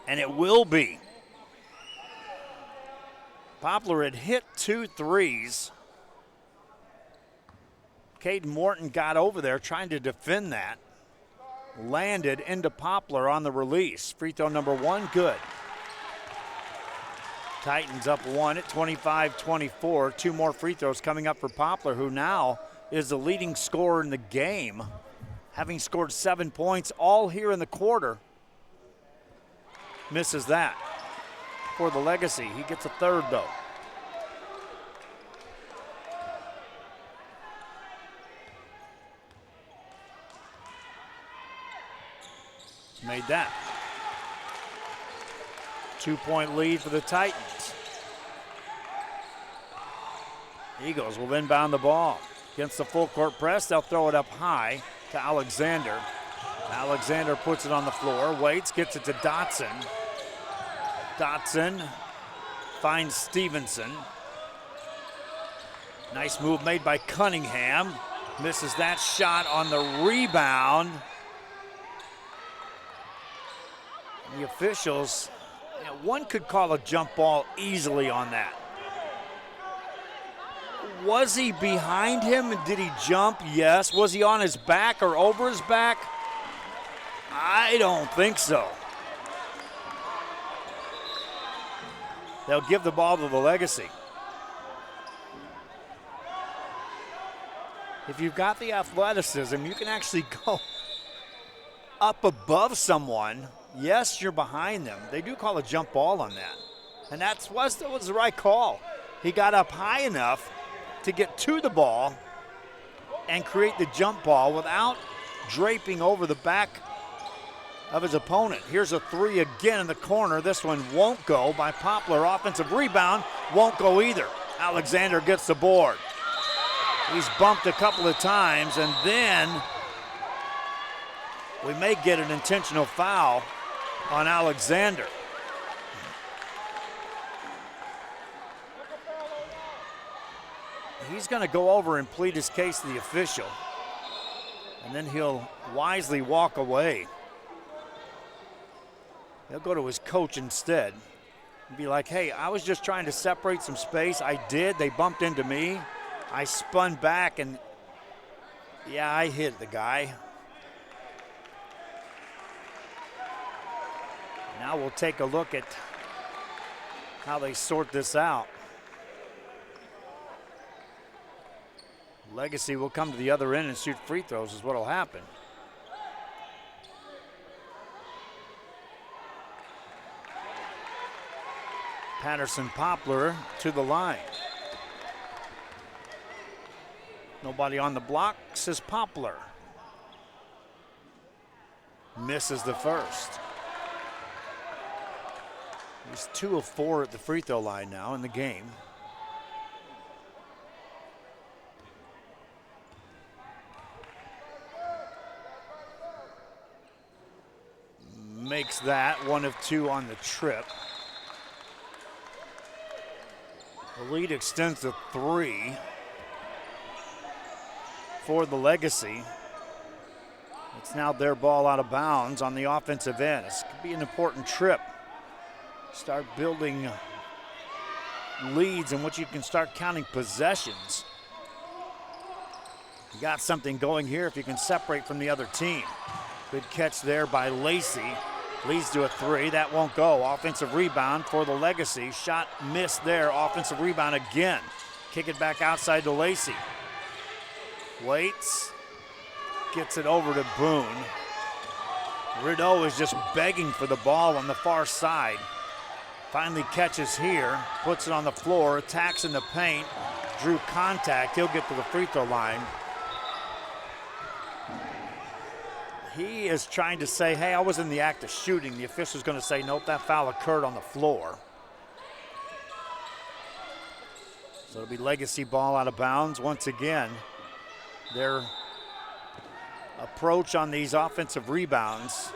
And it will be. Poplar had hit 2 threes. Caden Morton got over there trying to defend that. Landed into Poplar on the release. Free throw number 1, good. Titans up 1 at 25-24. 2 more free throws coming up for Poplar, who now is the leading scorer in the game, having scored 7 points all here in the quarter. Misses that for the Legacy. He gets a third, though. Made that. 2-point lead for the Titans. Eagles will inbound the ball. Against the full court press, they'll throw it up high to Alexander. Alexander puts it on the floor, waits, gets it to Dotson. Dotson finds Stevenson. Nice move made by Cunningham. Misses that shot on the rebound. The officials, one could call a jump ball easily on that. Was he behind him? Did he jump? Yes. Was he on his back or over his back? I don't think so. They'll give the ball to the Legacy. If you've got the athleticism, you can actually go up above someone. Yes, you're behind them. They do call a jump ball on that. And that was the right call. He got up high enough to get to the ball and create the jump ball without draping over the back of his opponent. Here's a three again in the corner. This one won't go by Poplar. Offensive rebound won't go either. Alexander gets the board. He's bumped a couple of times, and then we may get an intentional foul on Alexander. He's going to go over and plead his case to the official, and then he'll wisely walk away. He'll go to his coach instead and be like, hey, I was just trying to separate some space. I did. They bumped into me. I spun back, and yeah, I hit the guy. Now we'll take a look at how they sort this out. Legacy will come to the other end and shoot free throws is what will happen. Patterson Poplar to the line. Nobody on the block, says Poplar. Misses the first. He's 2 of 4 at the free throw line now in the game. Makes that 1 of 2 on the trip. The lead extends to 3 for the Legacy. It's now their ball out of bounds on the offensive end. This could be an important trip. Start building leads in which you can start counting possessions. You got something going here if you can separate from the other team. Good catch there by Lacey. Leads to a 3. That won't go. Offensive rebound for the Legacy. Shot missed there. Offensive rebound again. Kick it back outside to Lacey. Waits, gets it over to Boone. Rideau is just begging for the ball on the far side. Finally catches here, puts it on the floor, attacks in the paint, drew contact. He'll get to the free throw line. He is trying to say, hey, I was in the act of shooting. The official's going to say, nope, that foul occurred on the floor. So it'll be Legacy ball out of bounds once again. Their approach on these offensive rebounds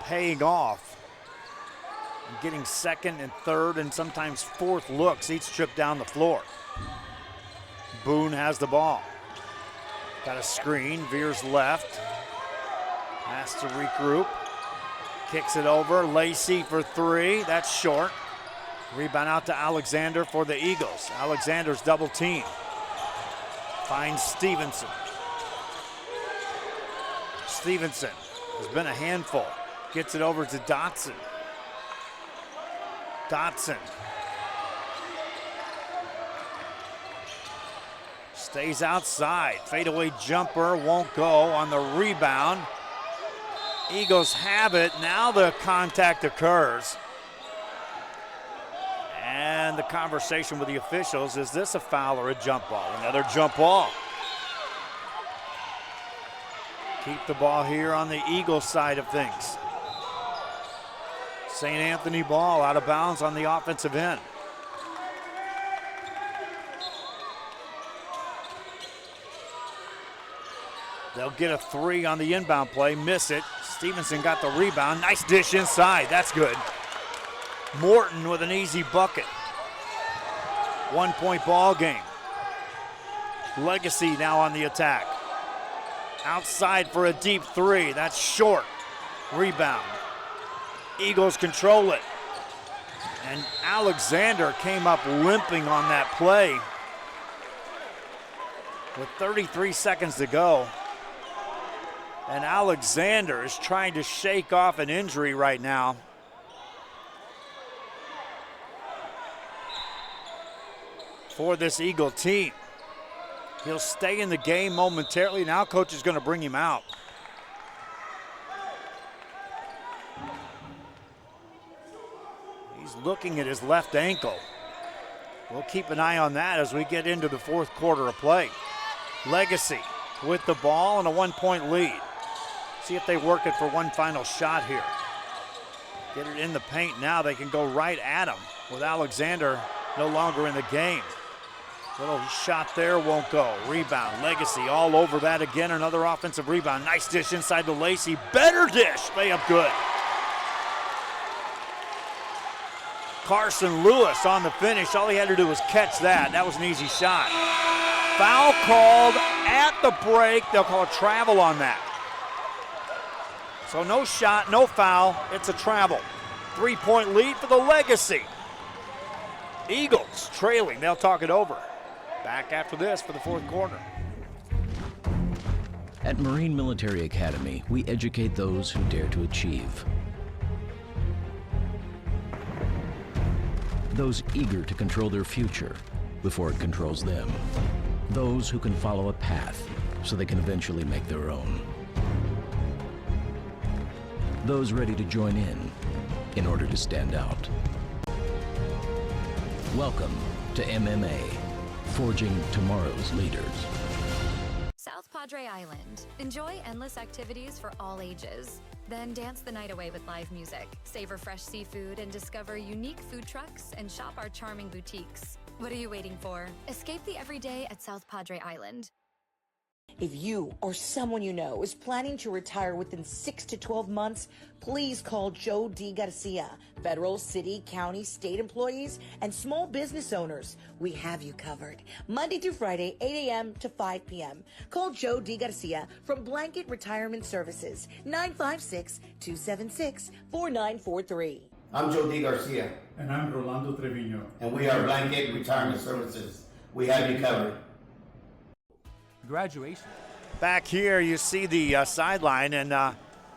paying off. And getting second and third and sometimes fourth looks each trip down the floor. Boone has the ball. Got a screen, veers left. Has to regroup. Kicks it over, Lacey for three, that's short. Rebound out to Alexander for the Eagles. Alexander's double team. Finds Stevenson. Stevenson has been a handful. Gets it over to Dotson. Dotson stays outside. Fadeaway jumper won't go on the rebound. Eagles have it. Now the contact occurs. And the conversation with the officials, is this a foul or a jump ball? Another jump ball. Keep the ball here on the Eagles side of things. St. Anthony ball out of bounds on the offensive end. They'll get a three on the inbound play, miss it. Stevenson got the rebound, nice dish inside, that's good. Morton with an easy bucket. 1 point ball game. Legacy now on the attack. Outside for a deep three, that's short. Rebound. Eagles control it. And Alexander came up limping on that play. With 33 seconds to go. And Alexander is trying to shake off an injury right now. For this Eagle team. He'll stay in the game momentarily. Now coach is going to bring him out. He's looking at his left ankle. We'll keep an eye on that as we get into the fourth quarter of play. Legacy with the ball and a 1 point lead. See if they work it for one final shot here. Get it in the paint now. They can go right at him with Alexander no longer in the game. Little shot there, won't go. Rebound, Legacy all over that again. Another offensive rebound. Nice dish inside to Lacey. Better dish, layup good. Carson Lewis on the finish. All he had to do was catch that. That was an easy shot. Foul called at the break. They'll call a travel on that. So no shot, no foul. It's a travel. 3 point lead for the Legacy. Eagles trailing. They'll talk it over. Back after this for the fourth quarter. At Marine Military Academy, we educate those who dare to achieve. Those eager to control their future before it controls them. Those who can follow a path so they can eventually make their own. Those ready to join in order to stand out. Welcome to MMA, forging tomorrow's leaders. South Padre Island. Enjoy endless activities for all ages. Then dance the night away with live music, savor fresh seafood, and discover unique food trucks and shop our charming boutiques. What are you waiting for? Escape the everyday at South Padre Island. If you or someone you know is planning to retire within 6 to 12 months, please call Joe D. Garcia. Federal, city, county, state employees, and small business owners, we have you covered. Monday through Friday, 8 a.m. to 5 p.m. Call Joe D. Garcia from Blanket Retirement Services, 956-276-4943. I'm Joe D. Garcia. And I'm Rolando Trevino. And we are Blanket Retirement Services. We have you covered. Graduation. Back here, you see the sideline, and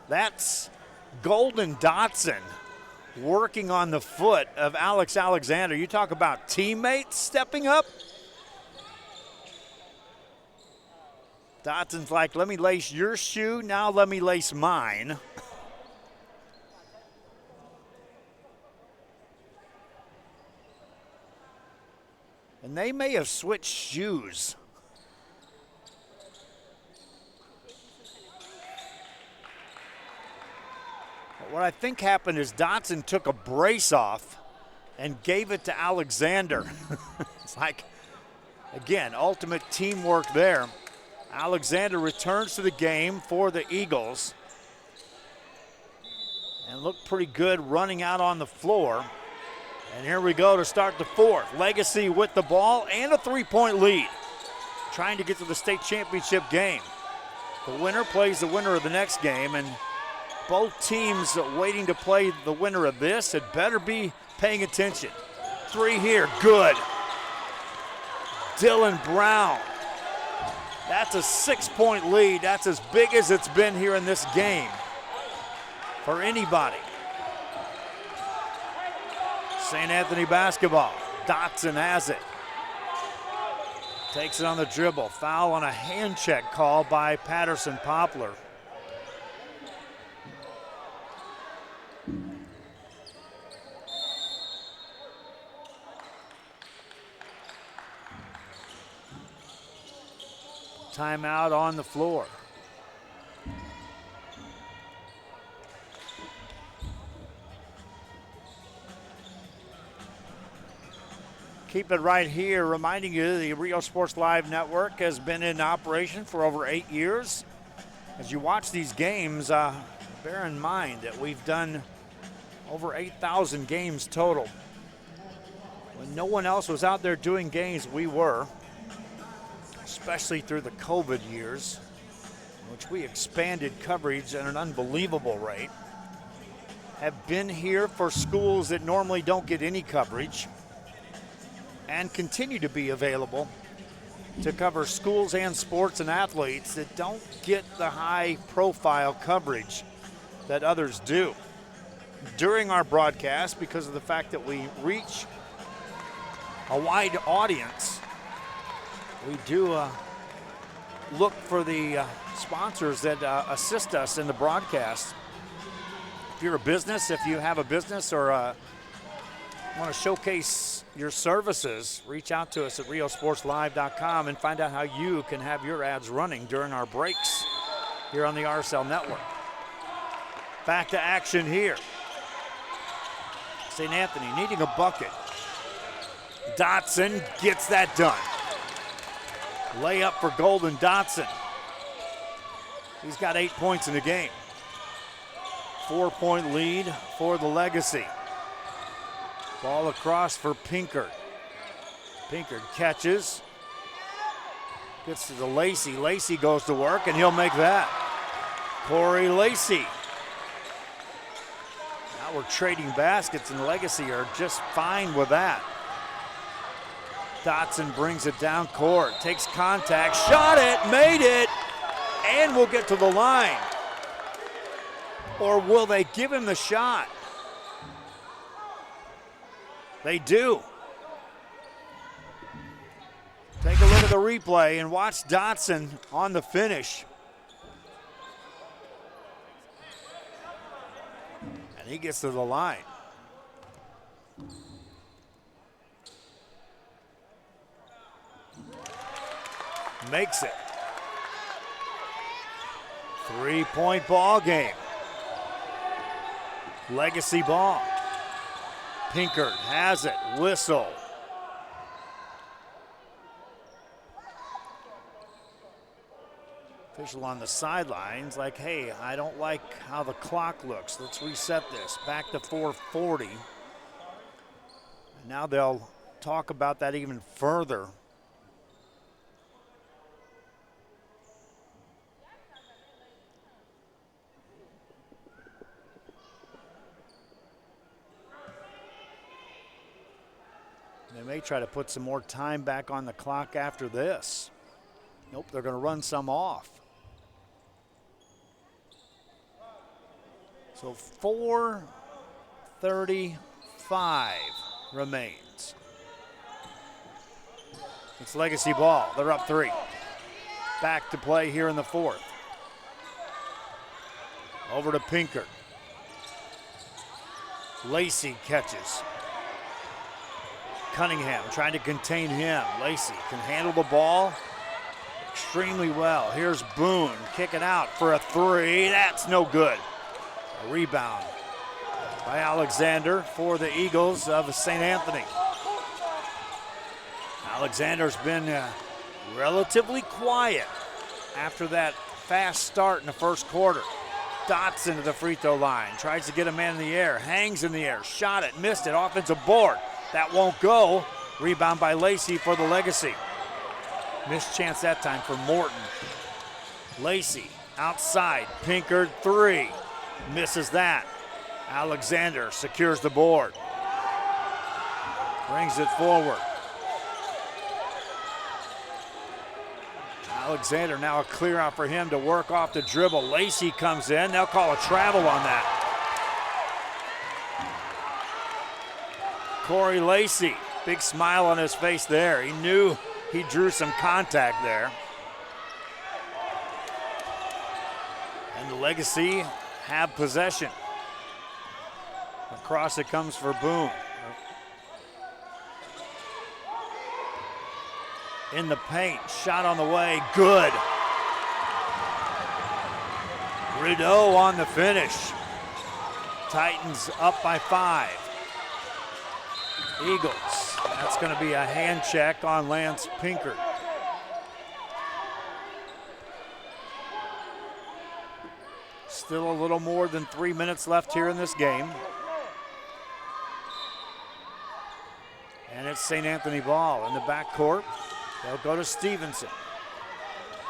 that's Golden Dotson working on the foot of Alex Alexander. You talk about teammates stepping up. Dotson's like, let me lace your shoe, now let me lace mine. And they may have switched shoes. But what I think happened is Dotson took a brace off and gave it to Alexander. It's like, again, ultimate teamwork there. Alexander returns to the game for the Eagles and looked pretty good running out on the floor. And here we go to start the fourth. Legacy with the ball and a three-point lead, trying to get to the state championship game. The winner plays the winner of the next game, and both teams waiting to play the winner of this had better be paying attention. Three here, good. Dylan Brown. That's a 6-point lead. That's as big as it's been here in this game for anybody. St. Anthony basketball. Dotson has it. Takes it on the dribble. Foul on a hand check call by Patterson Poplar. Timeout on the floor. Keep it right here, reminding you the Rio Sports Live Network has been in operation for over 8 years. As you watch these games, bear in mind that we've done over 8,000 games total. When no one else was out there doing games, we were, especially through the COVID years, in which we expanded coverage at an unbelievable rate. Have been here for schools that normally don't get any coverage, and continue to be available to cover schools and sports and athletes that don't get the high profile coverage that others do. During our broadcast, because of the fact that we reach a wide audience, we do look for the sponsors that assist us in the broadcast. If you're a business, if you have a business or want to showcase your services, reach out to us at riosportslive.com and find out how you can have your ads running during our breaks here on the RSL Network. Back to action here. St. Anthony needing a bucket. Dotson gets that done. Layup for Golden Dotson. He's got 8 points in the game. 4-point lead for the Legacy. Ball across for Pinkard. Pinkard catches. Gets to the Lacey. Lacey goes to work, and he'll make that. Corey Lacey. Now we're trading baskets, and Legacy are just fine with that. Dotson brings it down court. Takes contact. Shot it. Made it. And will get to the line. Or will they give him the shot? They do. Take a look at the replay and watch Dotson on the finish. And he gets to the line. Makes it. 3-point ball game. Legacy ball. Pinkard has it, whistle. Official on the sidelines like, hey, I don't like how the clock looks. Let's reset this. Back to 4:40. And now they'll talk about that even further. They may try to put some more time back on the clock after this. Nope, they're going to run some off. So 4:35 remains. It's Legacy ball. They're up 3. back to play here in the fourth. Over to Pinkert. Lacey catches. Cunningham trying to contain him. Lacey can handle the ball extremely well. Here's Boone kicking out for a three. That's no good. A rebound by Alexander for the Eagles of St. Anthony. Alexander's been relatively quiet after that fast start in the first quarter. Dotson to the free throw line. Tries to get a man in the air. Hangs in the air. Shot it. Missed it. Offensive board. That won't go. Rebound by Lacey for the Legacy. Missed chance that time for Morton. Lacey outside. Pinkard three. Misses that. Alexander secures the board. Brings it forward. Alexander now a clear out for him to work off the dribble. Lacey comes in. They'll call a travel on that. Corey Lacey, big smile on his face there. He knew he drew some contact there. And the Legacy have possession. Across it comes for Boone. In the paint, shot on the way, good. Rideau on the finish. Titans up by 5. Eagles, that's going to be a hand check on Lance Pinkard. Still a little more than 3 minutes left here in this game. And it's St. Anthony ball in the backcourt. They'll go to Stevenson.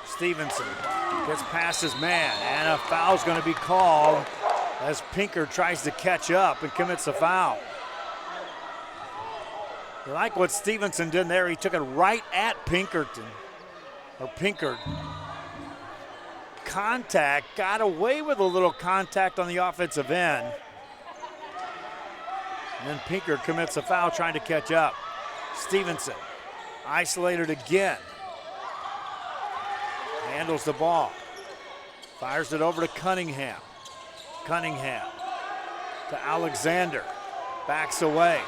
Stevenson gets past his man, and a foul's going to be called as Pinkard tries to catch up and commits a foul. You like what Stevenson did there. He took it right at Pinkerton, or Pinkard. Contact, got away with a little contact on the offensive end. And then Pinkard commits a foul trying to catch up. Stevenson isolated again. Handles the ball. Fires it over to Cunningham. Cunningham to Alexander. Backs away.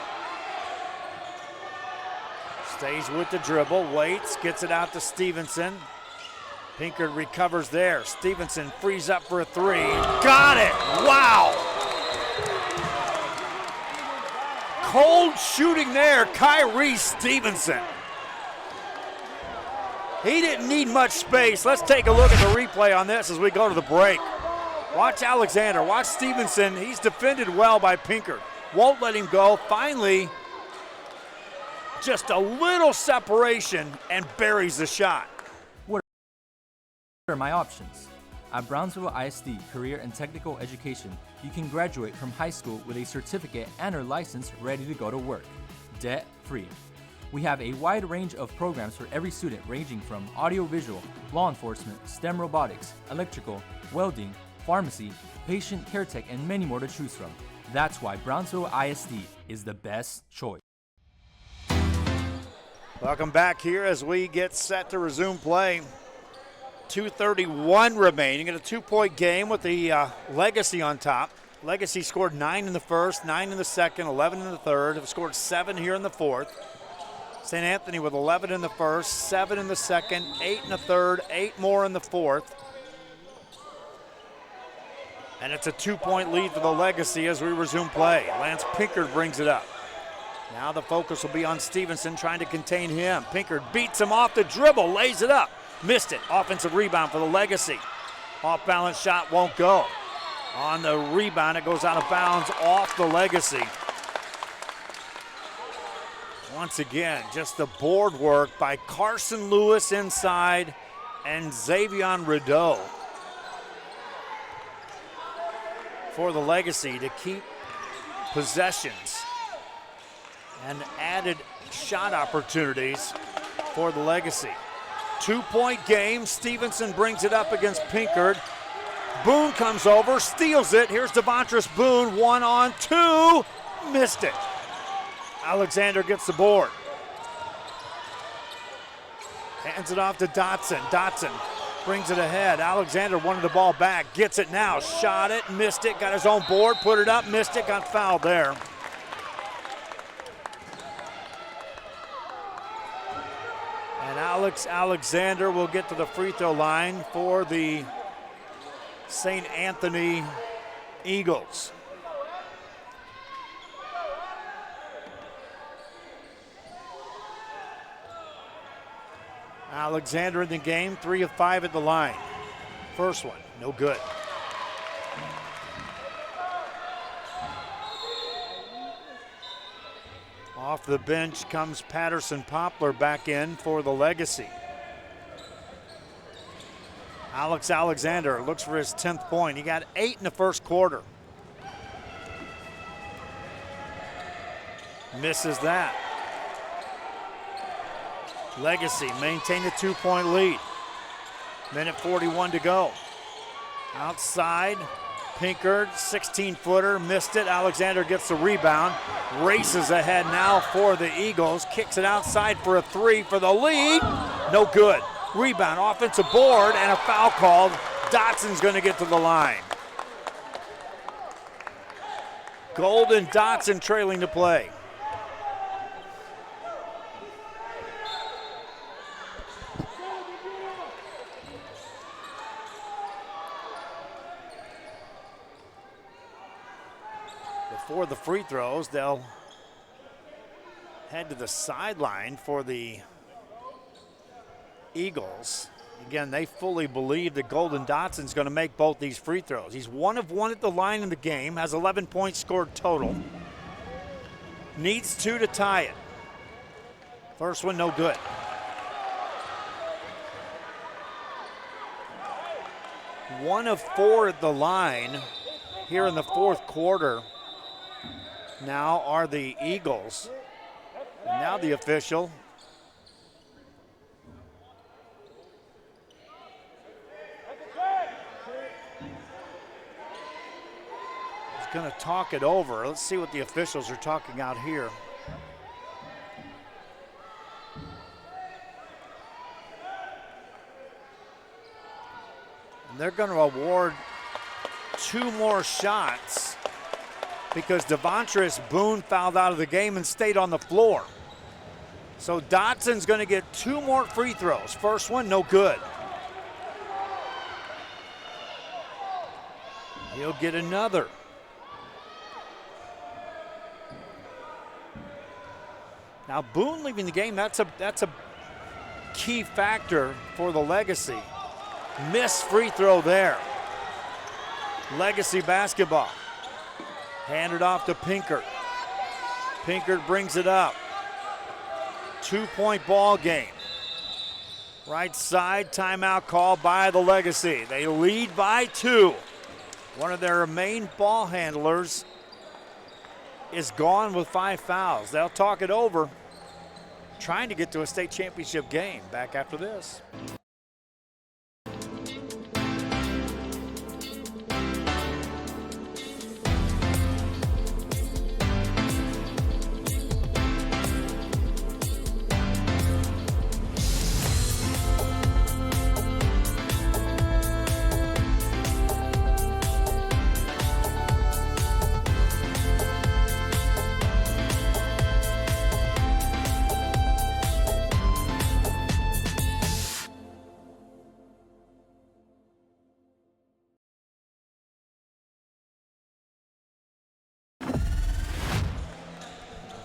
Stays with the dribble, waits, gets it out to Stevenson. Pinkard recovers there. Stevenson frees up for a three. Got it! Wow! Cold shooting there, Kyrie Stevenson. He didn't need much space. Let's take a look at the replay on this as we go to the break. Watch Alexander, watch Stevenson. He's defended well by Pinkard. Won't let him go. Finally, just a little separation and buries the shot. What are my options? At Brownsville ISD Career and Technical Education, you can graduate from high school with a certificate and/or license ready to go to work, debt-free. We have a wide range of programs for every student ranging from audiovisual, law enforcement, STEM robotics, electrical, welding, pharmacy, patient care tech, and many more to choose from. That's why Brownsville ISD is the best choice. Welcome back here as we get set to resume play. 2:31 remaining in a 2-point game with the Legacy on top. Legacy scored 9 in the first, 9 in the second, 11 in the third. Have scored 7 here in the fourth. St. Anthony with 11 in the first, 7 in the second, 8 in the third, 8 more in the fourth. And it's a 2-point lead for the Legacy as we resume play. Lance Pinkard brings it up. Now the focus will be on Stevenson trying to contain him. Pinkard beats him off the dribble, lays it up. Missed it. Offensive rebound for the Legacy. Off-balance shot won't go. On the rebound, it goes out of bounds off the Legacy. Once again, just the board work by Carson Lewis inside and Xavion Rideau for the Legacy to keep possessions and added shot opportunities for the Legacy. 2-point game. Stevenson brings it up against Pinkard. Boone comes over, steals it. Here's Devontrus Boone, 1-on-2. Missed it. Alexander gets the board. Hands it off to Dotson. Dotson brings it ahead. Alexander wanted the ball back, gets it now, shot it, missed it, got his own board, put it up, missed it, got fouled there. And Alex Alexander will get to the free throw line for the St. Anthony Eagles. Alexander in the game, 3 of 5 at the line. First one, no good. Off the bench comes Patterson Poplar back in for the Legacy. Alex Alexander looks for his 10th point. He got 8 in the first quarter. Misses that. Legacy maintained a 2-point lead. Minute 41 to go. Outside, Pinkard, 16-footer, missed it. Alexander gets the rebound, races ahead now for the Eagles, kicks it outside for a 3 for the lead. No good. Rebound, offensive board, and a foul called. Dotson's going to get to the line. Golden Dotson trailing to play. Before the free throws, they'll head to the sideline for the Eagles. Again, they fully believe that Golden Dotson's going to make both these free throws. He's 1 of 1 at the line in the game, has 11 points scored total. Needs 2 to tie it. First one, no good. One of 4 at the line here in the fourth quarter. Now are the Eagles. And now the official is going to talk it over. Let's see what the officials are talking out here. And they're going to award 2 more shots because Devontrez Boone fouled out of the game and stayed on the floor. So Dotson's going to get 2 more free throws. First one, no good. He'll get another. Now Boone leaving the game, that's a key factor for the Legacy. Missed free throw there. Legacy basketball. Handed off to Pinkard. Pinkard brings it up. 2-point ball game. Right side, timeout call by the Legacy. They lead by 2. One of their main ball handlers is gone with 5 fouls. They'll talk it over, trying to get to a state championship game. Back after this.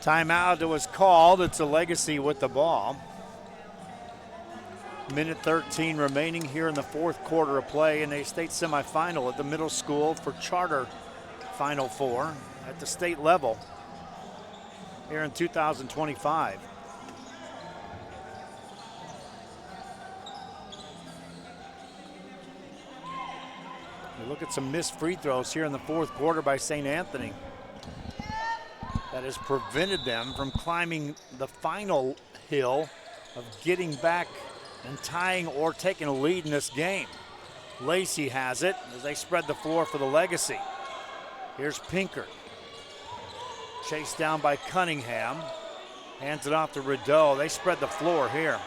Timeout was called. It's a Legacy with the ball. Minute 13 remaining here in the fourth quarter of play in a state semifinal at the middle school for charter Final Four at the state level here in 2025. You look at some missed free throws here in the fourth quarter by St. Anthony. That has prevented them from climbing the final hill of getting back and tying or taking a lead in this game. Lacey has it as they spread the floor for the Legacy. Here's Pinkard. Chased down by Cunningham. Hands it off to Rideau. They spread the floor here.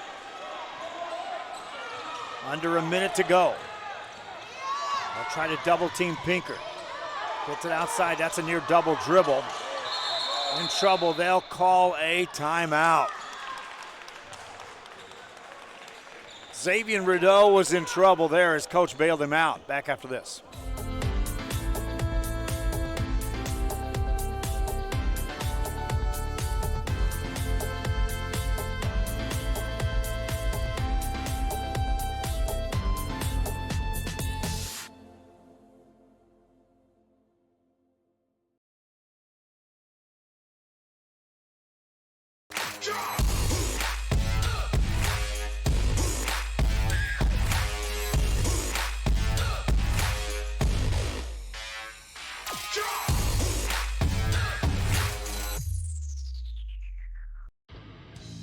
Under a minute to go. They'll try to double team Pinker. Gets it outside, that's a near double dribble. In trouble, they'll call a timeout. Xavier Rideau was in trouble there as coach bailed him out. Back after this.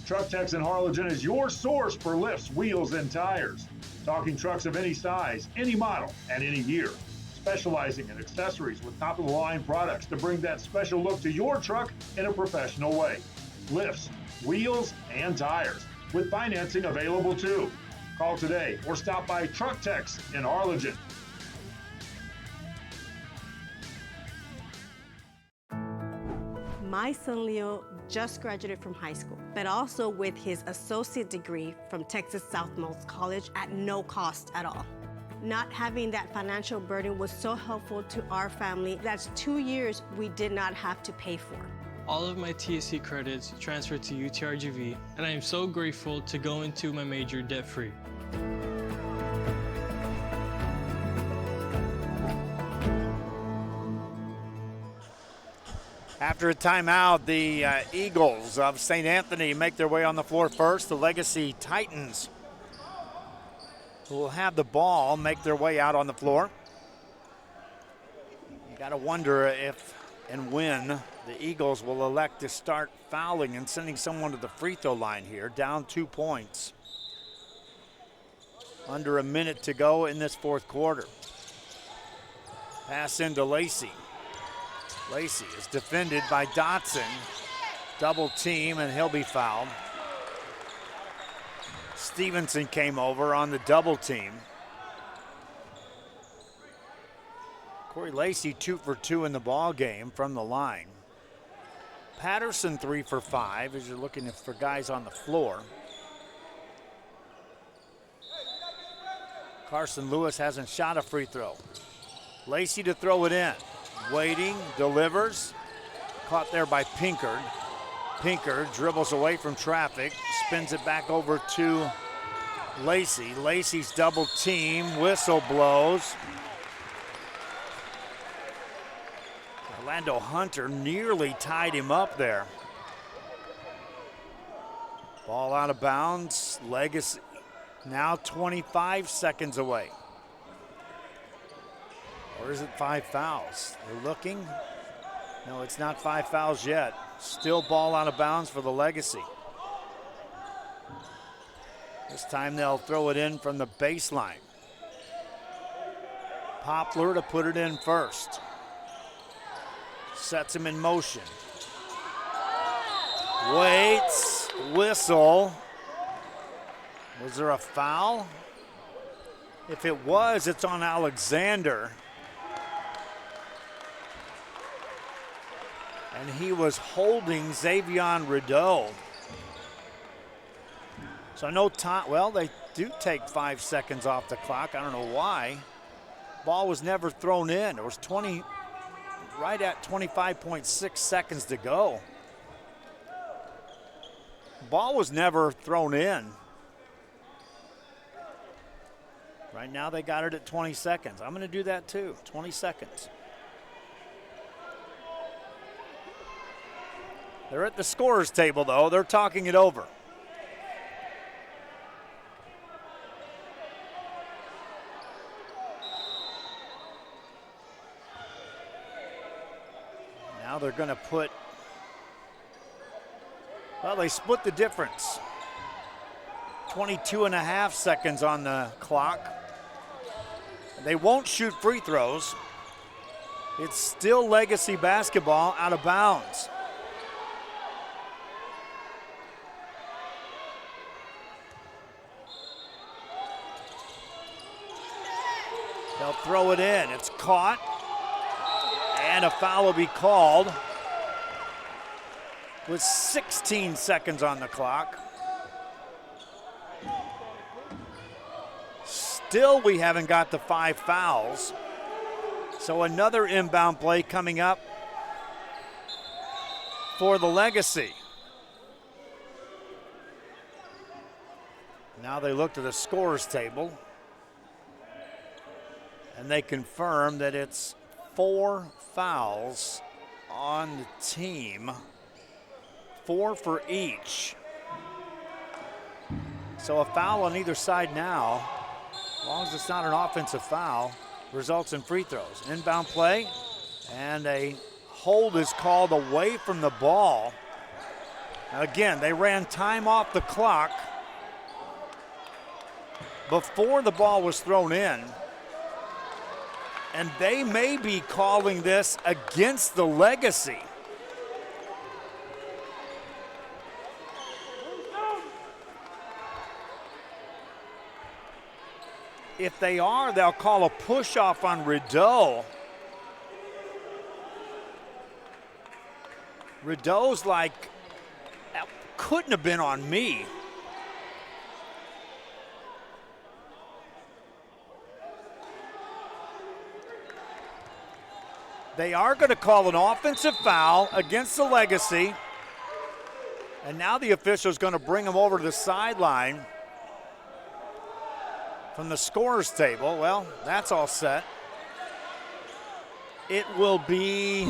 Truck Techs in Harlingen is your source for lifts, wheels, and tires. Talking trucks of any size, any model, and any year. Specializing in accessories with top-of-the-line products to bring that special look to your truck in a professional way. Lifts, wheels, and tires, with financing available too. Call today or stop by Truck Techs in Harlingen. My son Leo just graduated from high school, but also with his associate degree from Texas Southmost College at no cost at all. Not having that financial burden was so helpful to our family. That's 2 years we did not have to pay for. All of my TSC credits transferred to UTRGV, and I am so grateful to go into my major debt-free. After a timeout, the Eagles of St. Anthony make their way on the floor first. The Legacy Titans, who will have the ball, make their way out on the floor. You got to wonder if and when the Eagles will elect to start fouling and sending someone to the free throw line here. Down 2 points. Under a minute to go in this fourth quarter. Pass into Lacey. Lacey is defended by Dotson. Double team, and he'll be fouled. Stevenson came over on the double team. Corey Lacey 2 for 2 in the ball game from the line. Patterson 3 for 5 as you're looking for guys on the floor. Carson Lewis hasn't shot a free throw. Lacey to throw it in. Waiting, delivers. Caught there by Pinkard. Pinkard dribbles away from traffic, spins it back over to Lacey. Lacey's double team, whistle blows. Orlando Hunter nearly tied him up there. Ball out of bounds. Legacy now 25 seconds away. Or is it 5 fouls? They're looking. No, it's not 5 fouls yet. Still ball out of bounds for the Legacy. This time they'll throw it in from the baseline. Poplar to put it in first. Sets him in motion. Waits, whistle. Was there a foul? If it was, it's on Alexander. And he was holding Xavier Rideau. So no time, well, they do take 5 seconds off the clock. I don't know why. Ball was never thrown in. It was right at 25.6 seconds to go. Ball was never thrown in. Right now they got it at 20 seconds. I'm gonna do that too, 20 seconds. They're at the scorer's table though. They're talking it over. Now they're going to put, well, they split the difference. 22.5 seconds on the clock. They won't shoot free throws. It's still Legacy basketball out of bounds. They'll throw it in. It's caught. And a foul will be called with 16 seconds on the clock. Still, we haven't got the 5 fouls. So another inbound play coming up for the Legacy. Now they look to the scorer's table, and they confirm that it's 4 fouls on the team, 4 for each. So a foul on either side now, as long as it's not an offensive foul, results in free throws. Inbound play, and a hold is called away from the ball. Again, they ran time off the clock before the ball was thrown in, and they may be calling this against the Legacy. If they are, they'll call a push-off on Rideau. Rideau's like, that couldn't have been on me. They are going to call an offensive foul against the Legacy. And now the official's going to bring him over to the sideline from the scorer's table. Well, that's all set. It will be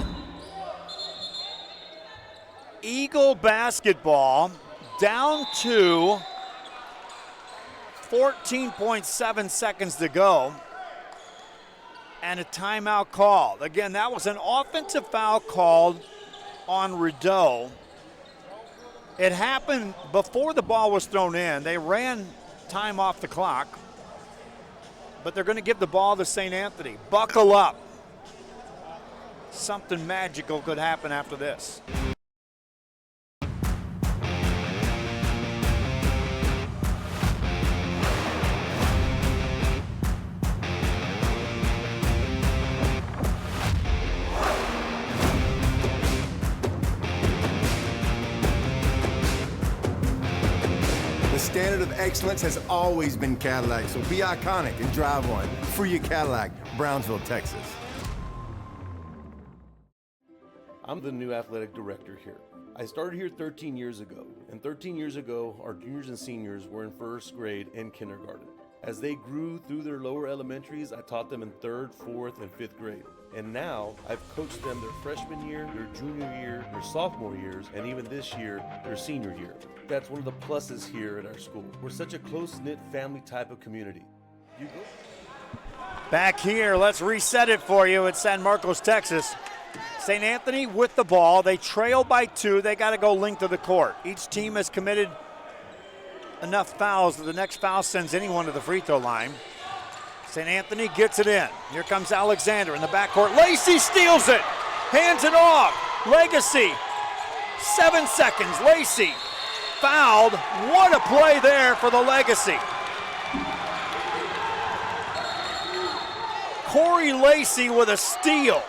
Eagle basketball, down to 14.7 seconds to go, and a timeout called. Again, that was an offensive foul called on Rideau. It happened before the ball was thrown in. They ran time off the clock, but they're going to give the ball to St. Anthony. Buckle up. Something magical could happen after this. The standard of excellence has always been Cadillac, so be iconic and drive one. Free your Cadillac, Brownsville, Texas. I'm the new athletic director here. I started here 13 years ago, and 13 years ago, our juniors and seniors were in first grade and kindergarten. As they grew through their lower elementaries, I taught them in 3rd, 4th, and 5th grade. And now, I've coached them their freshman year, their junior year, their sophomore years, and even this year, their senior year. That's one of the pluses here at our school. We're such a close-knit family type of community. You go. Back here, let's reset it for you at San Marcos, Texas. St. Anthony with the ball. They trail by 2. They got to go length of the court. Each team has committed enough fouls that the next foul sends anyone to the free throw line. St. Anthony gets it in. Here comes Alexander in the backcourt. Lacey steals it. Hands it off. Legacy. 7 seconds. Lacey fouled. What a play there for the Legacy. Corey Lacey with a steal.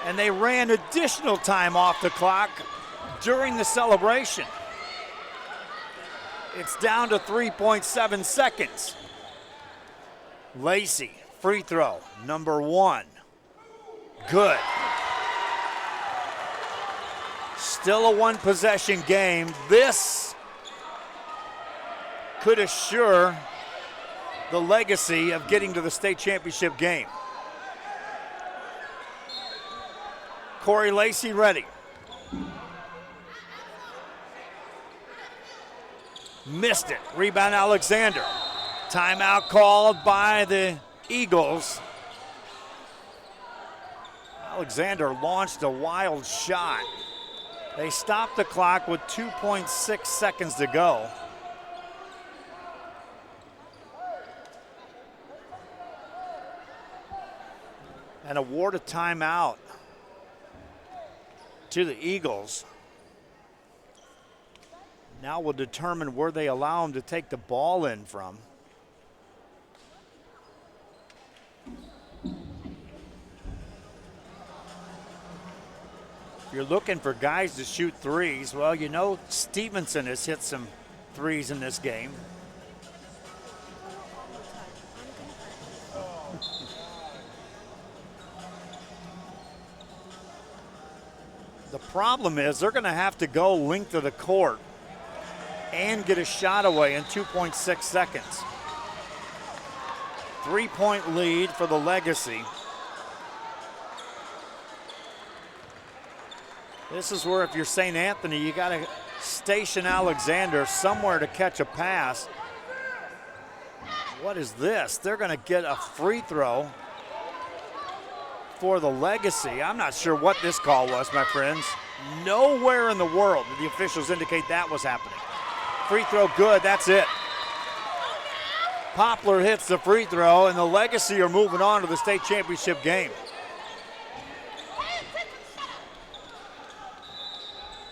And they ran additional time off the clock during the celebration. It's down to 3.7 seconds. Lacey, free throw, number 1. Good. Still a 1-possession game. This could assure the Legacy of getting to the state championship game. Corey Lacey ready. Missed it. Rebound Alexander. Timeout called by the Eagles. Alexander launched a wild shot. They stopped the clock with 2.6 seconds to go. And award a timeout to the Eagles. Now we'll determine where they allow him to take the ball in from. If you're looking for guys to shoot threes, well, you know Stevenson has hit some threes in this game. The problem is they're going to have to go length of the court and get a shot away in 2.6 seconds. 3-point lead for the Legacy. This is where if you're St. Anthony, you got to station Alexander somewhere to catch a pass. What is this? They're going to get a free throw for the Legacy. I'm not sure what this call was, my friends. Nowhere in the world did the officials indicate that was happening. Free throw good, that's it. Poplar hits the free throw, and the Legacy are moving on to the state championship game.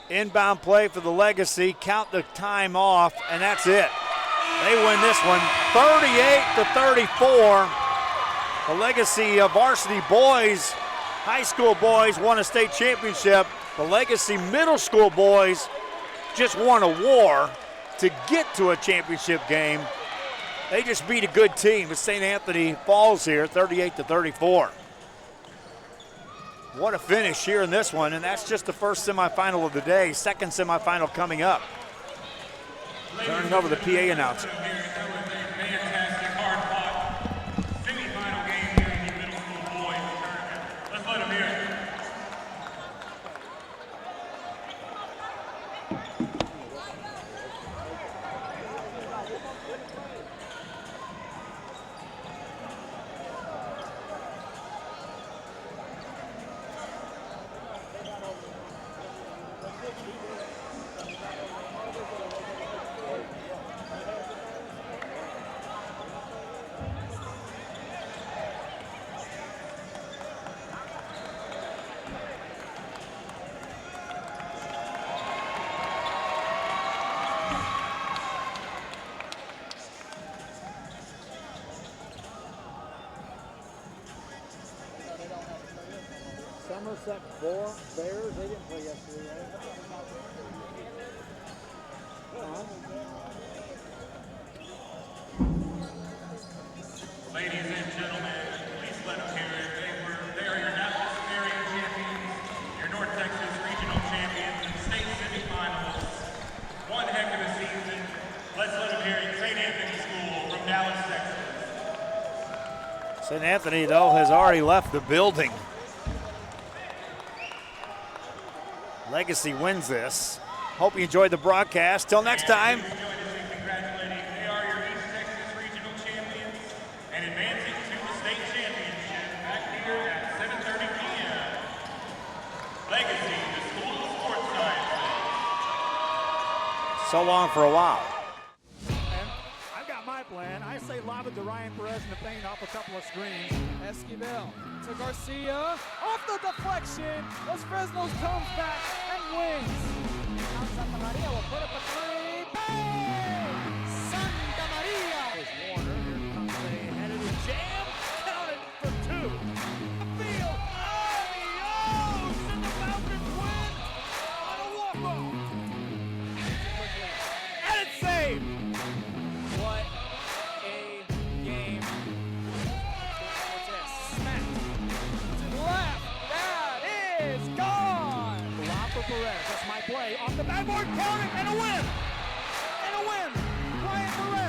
Inbound play for the Legacy, count the time off, and that's it. They win this one 38-34. The Legacy varsity boys, high school boys won a state championship. The Legacy middle school boys just won a war to get to a championship game. They just beat a good team, but St. Anthony falls here 38-34. What a finish here in this one, and that's just the first semifinal of the day. Second semifinal coming up. Turning over the PA announcer. Fantastic hard-fought semifinal game here in the middle school boys tournament. Let's let them hear it. Somerset Bears, they didn't play yesterday, right? Ladies and gentlemen, please let them hear it. They are your national area champions, your North Texas regional champions, and state semifinals. One heck of a season. Let's let them hear it. St. Anthony School from Dallas, Texas. St. Anthony, though, has already left the building. Legacy wins this. Hope you enjoyed the broadcast. Till next time. Congratulating. They are your East Texas regional champions and advancing to the state championship back here at 7:30 p.m. Legacy, the School of Sports Science. So long for a while. I've got my plan. I say lob it to Ryan Perez in the paint off a couple of screens. Esquivel to Garcia. Off the deflection. Los Fresnos comes back and wins. Now Santa Maria will put up a three. Bang! Santa Maria. There's Warner. Here comes a headed jam. Counted for two. Field. Adios! And the Falcons win on a walk-off. And it's saved. What a game. What's this? Smack. To the left. That is gone. Lob for Perez. That's my play. Off the backboard. Count it. And a win. And a win. Ryan Perez.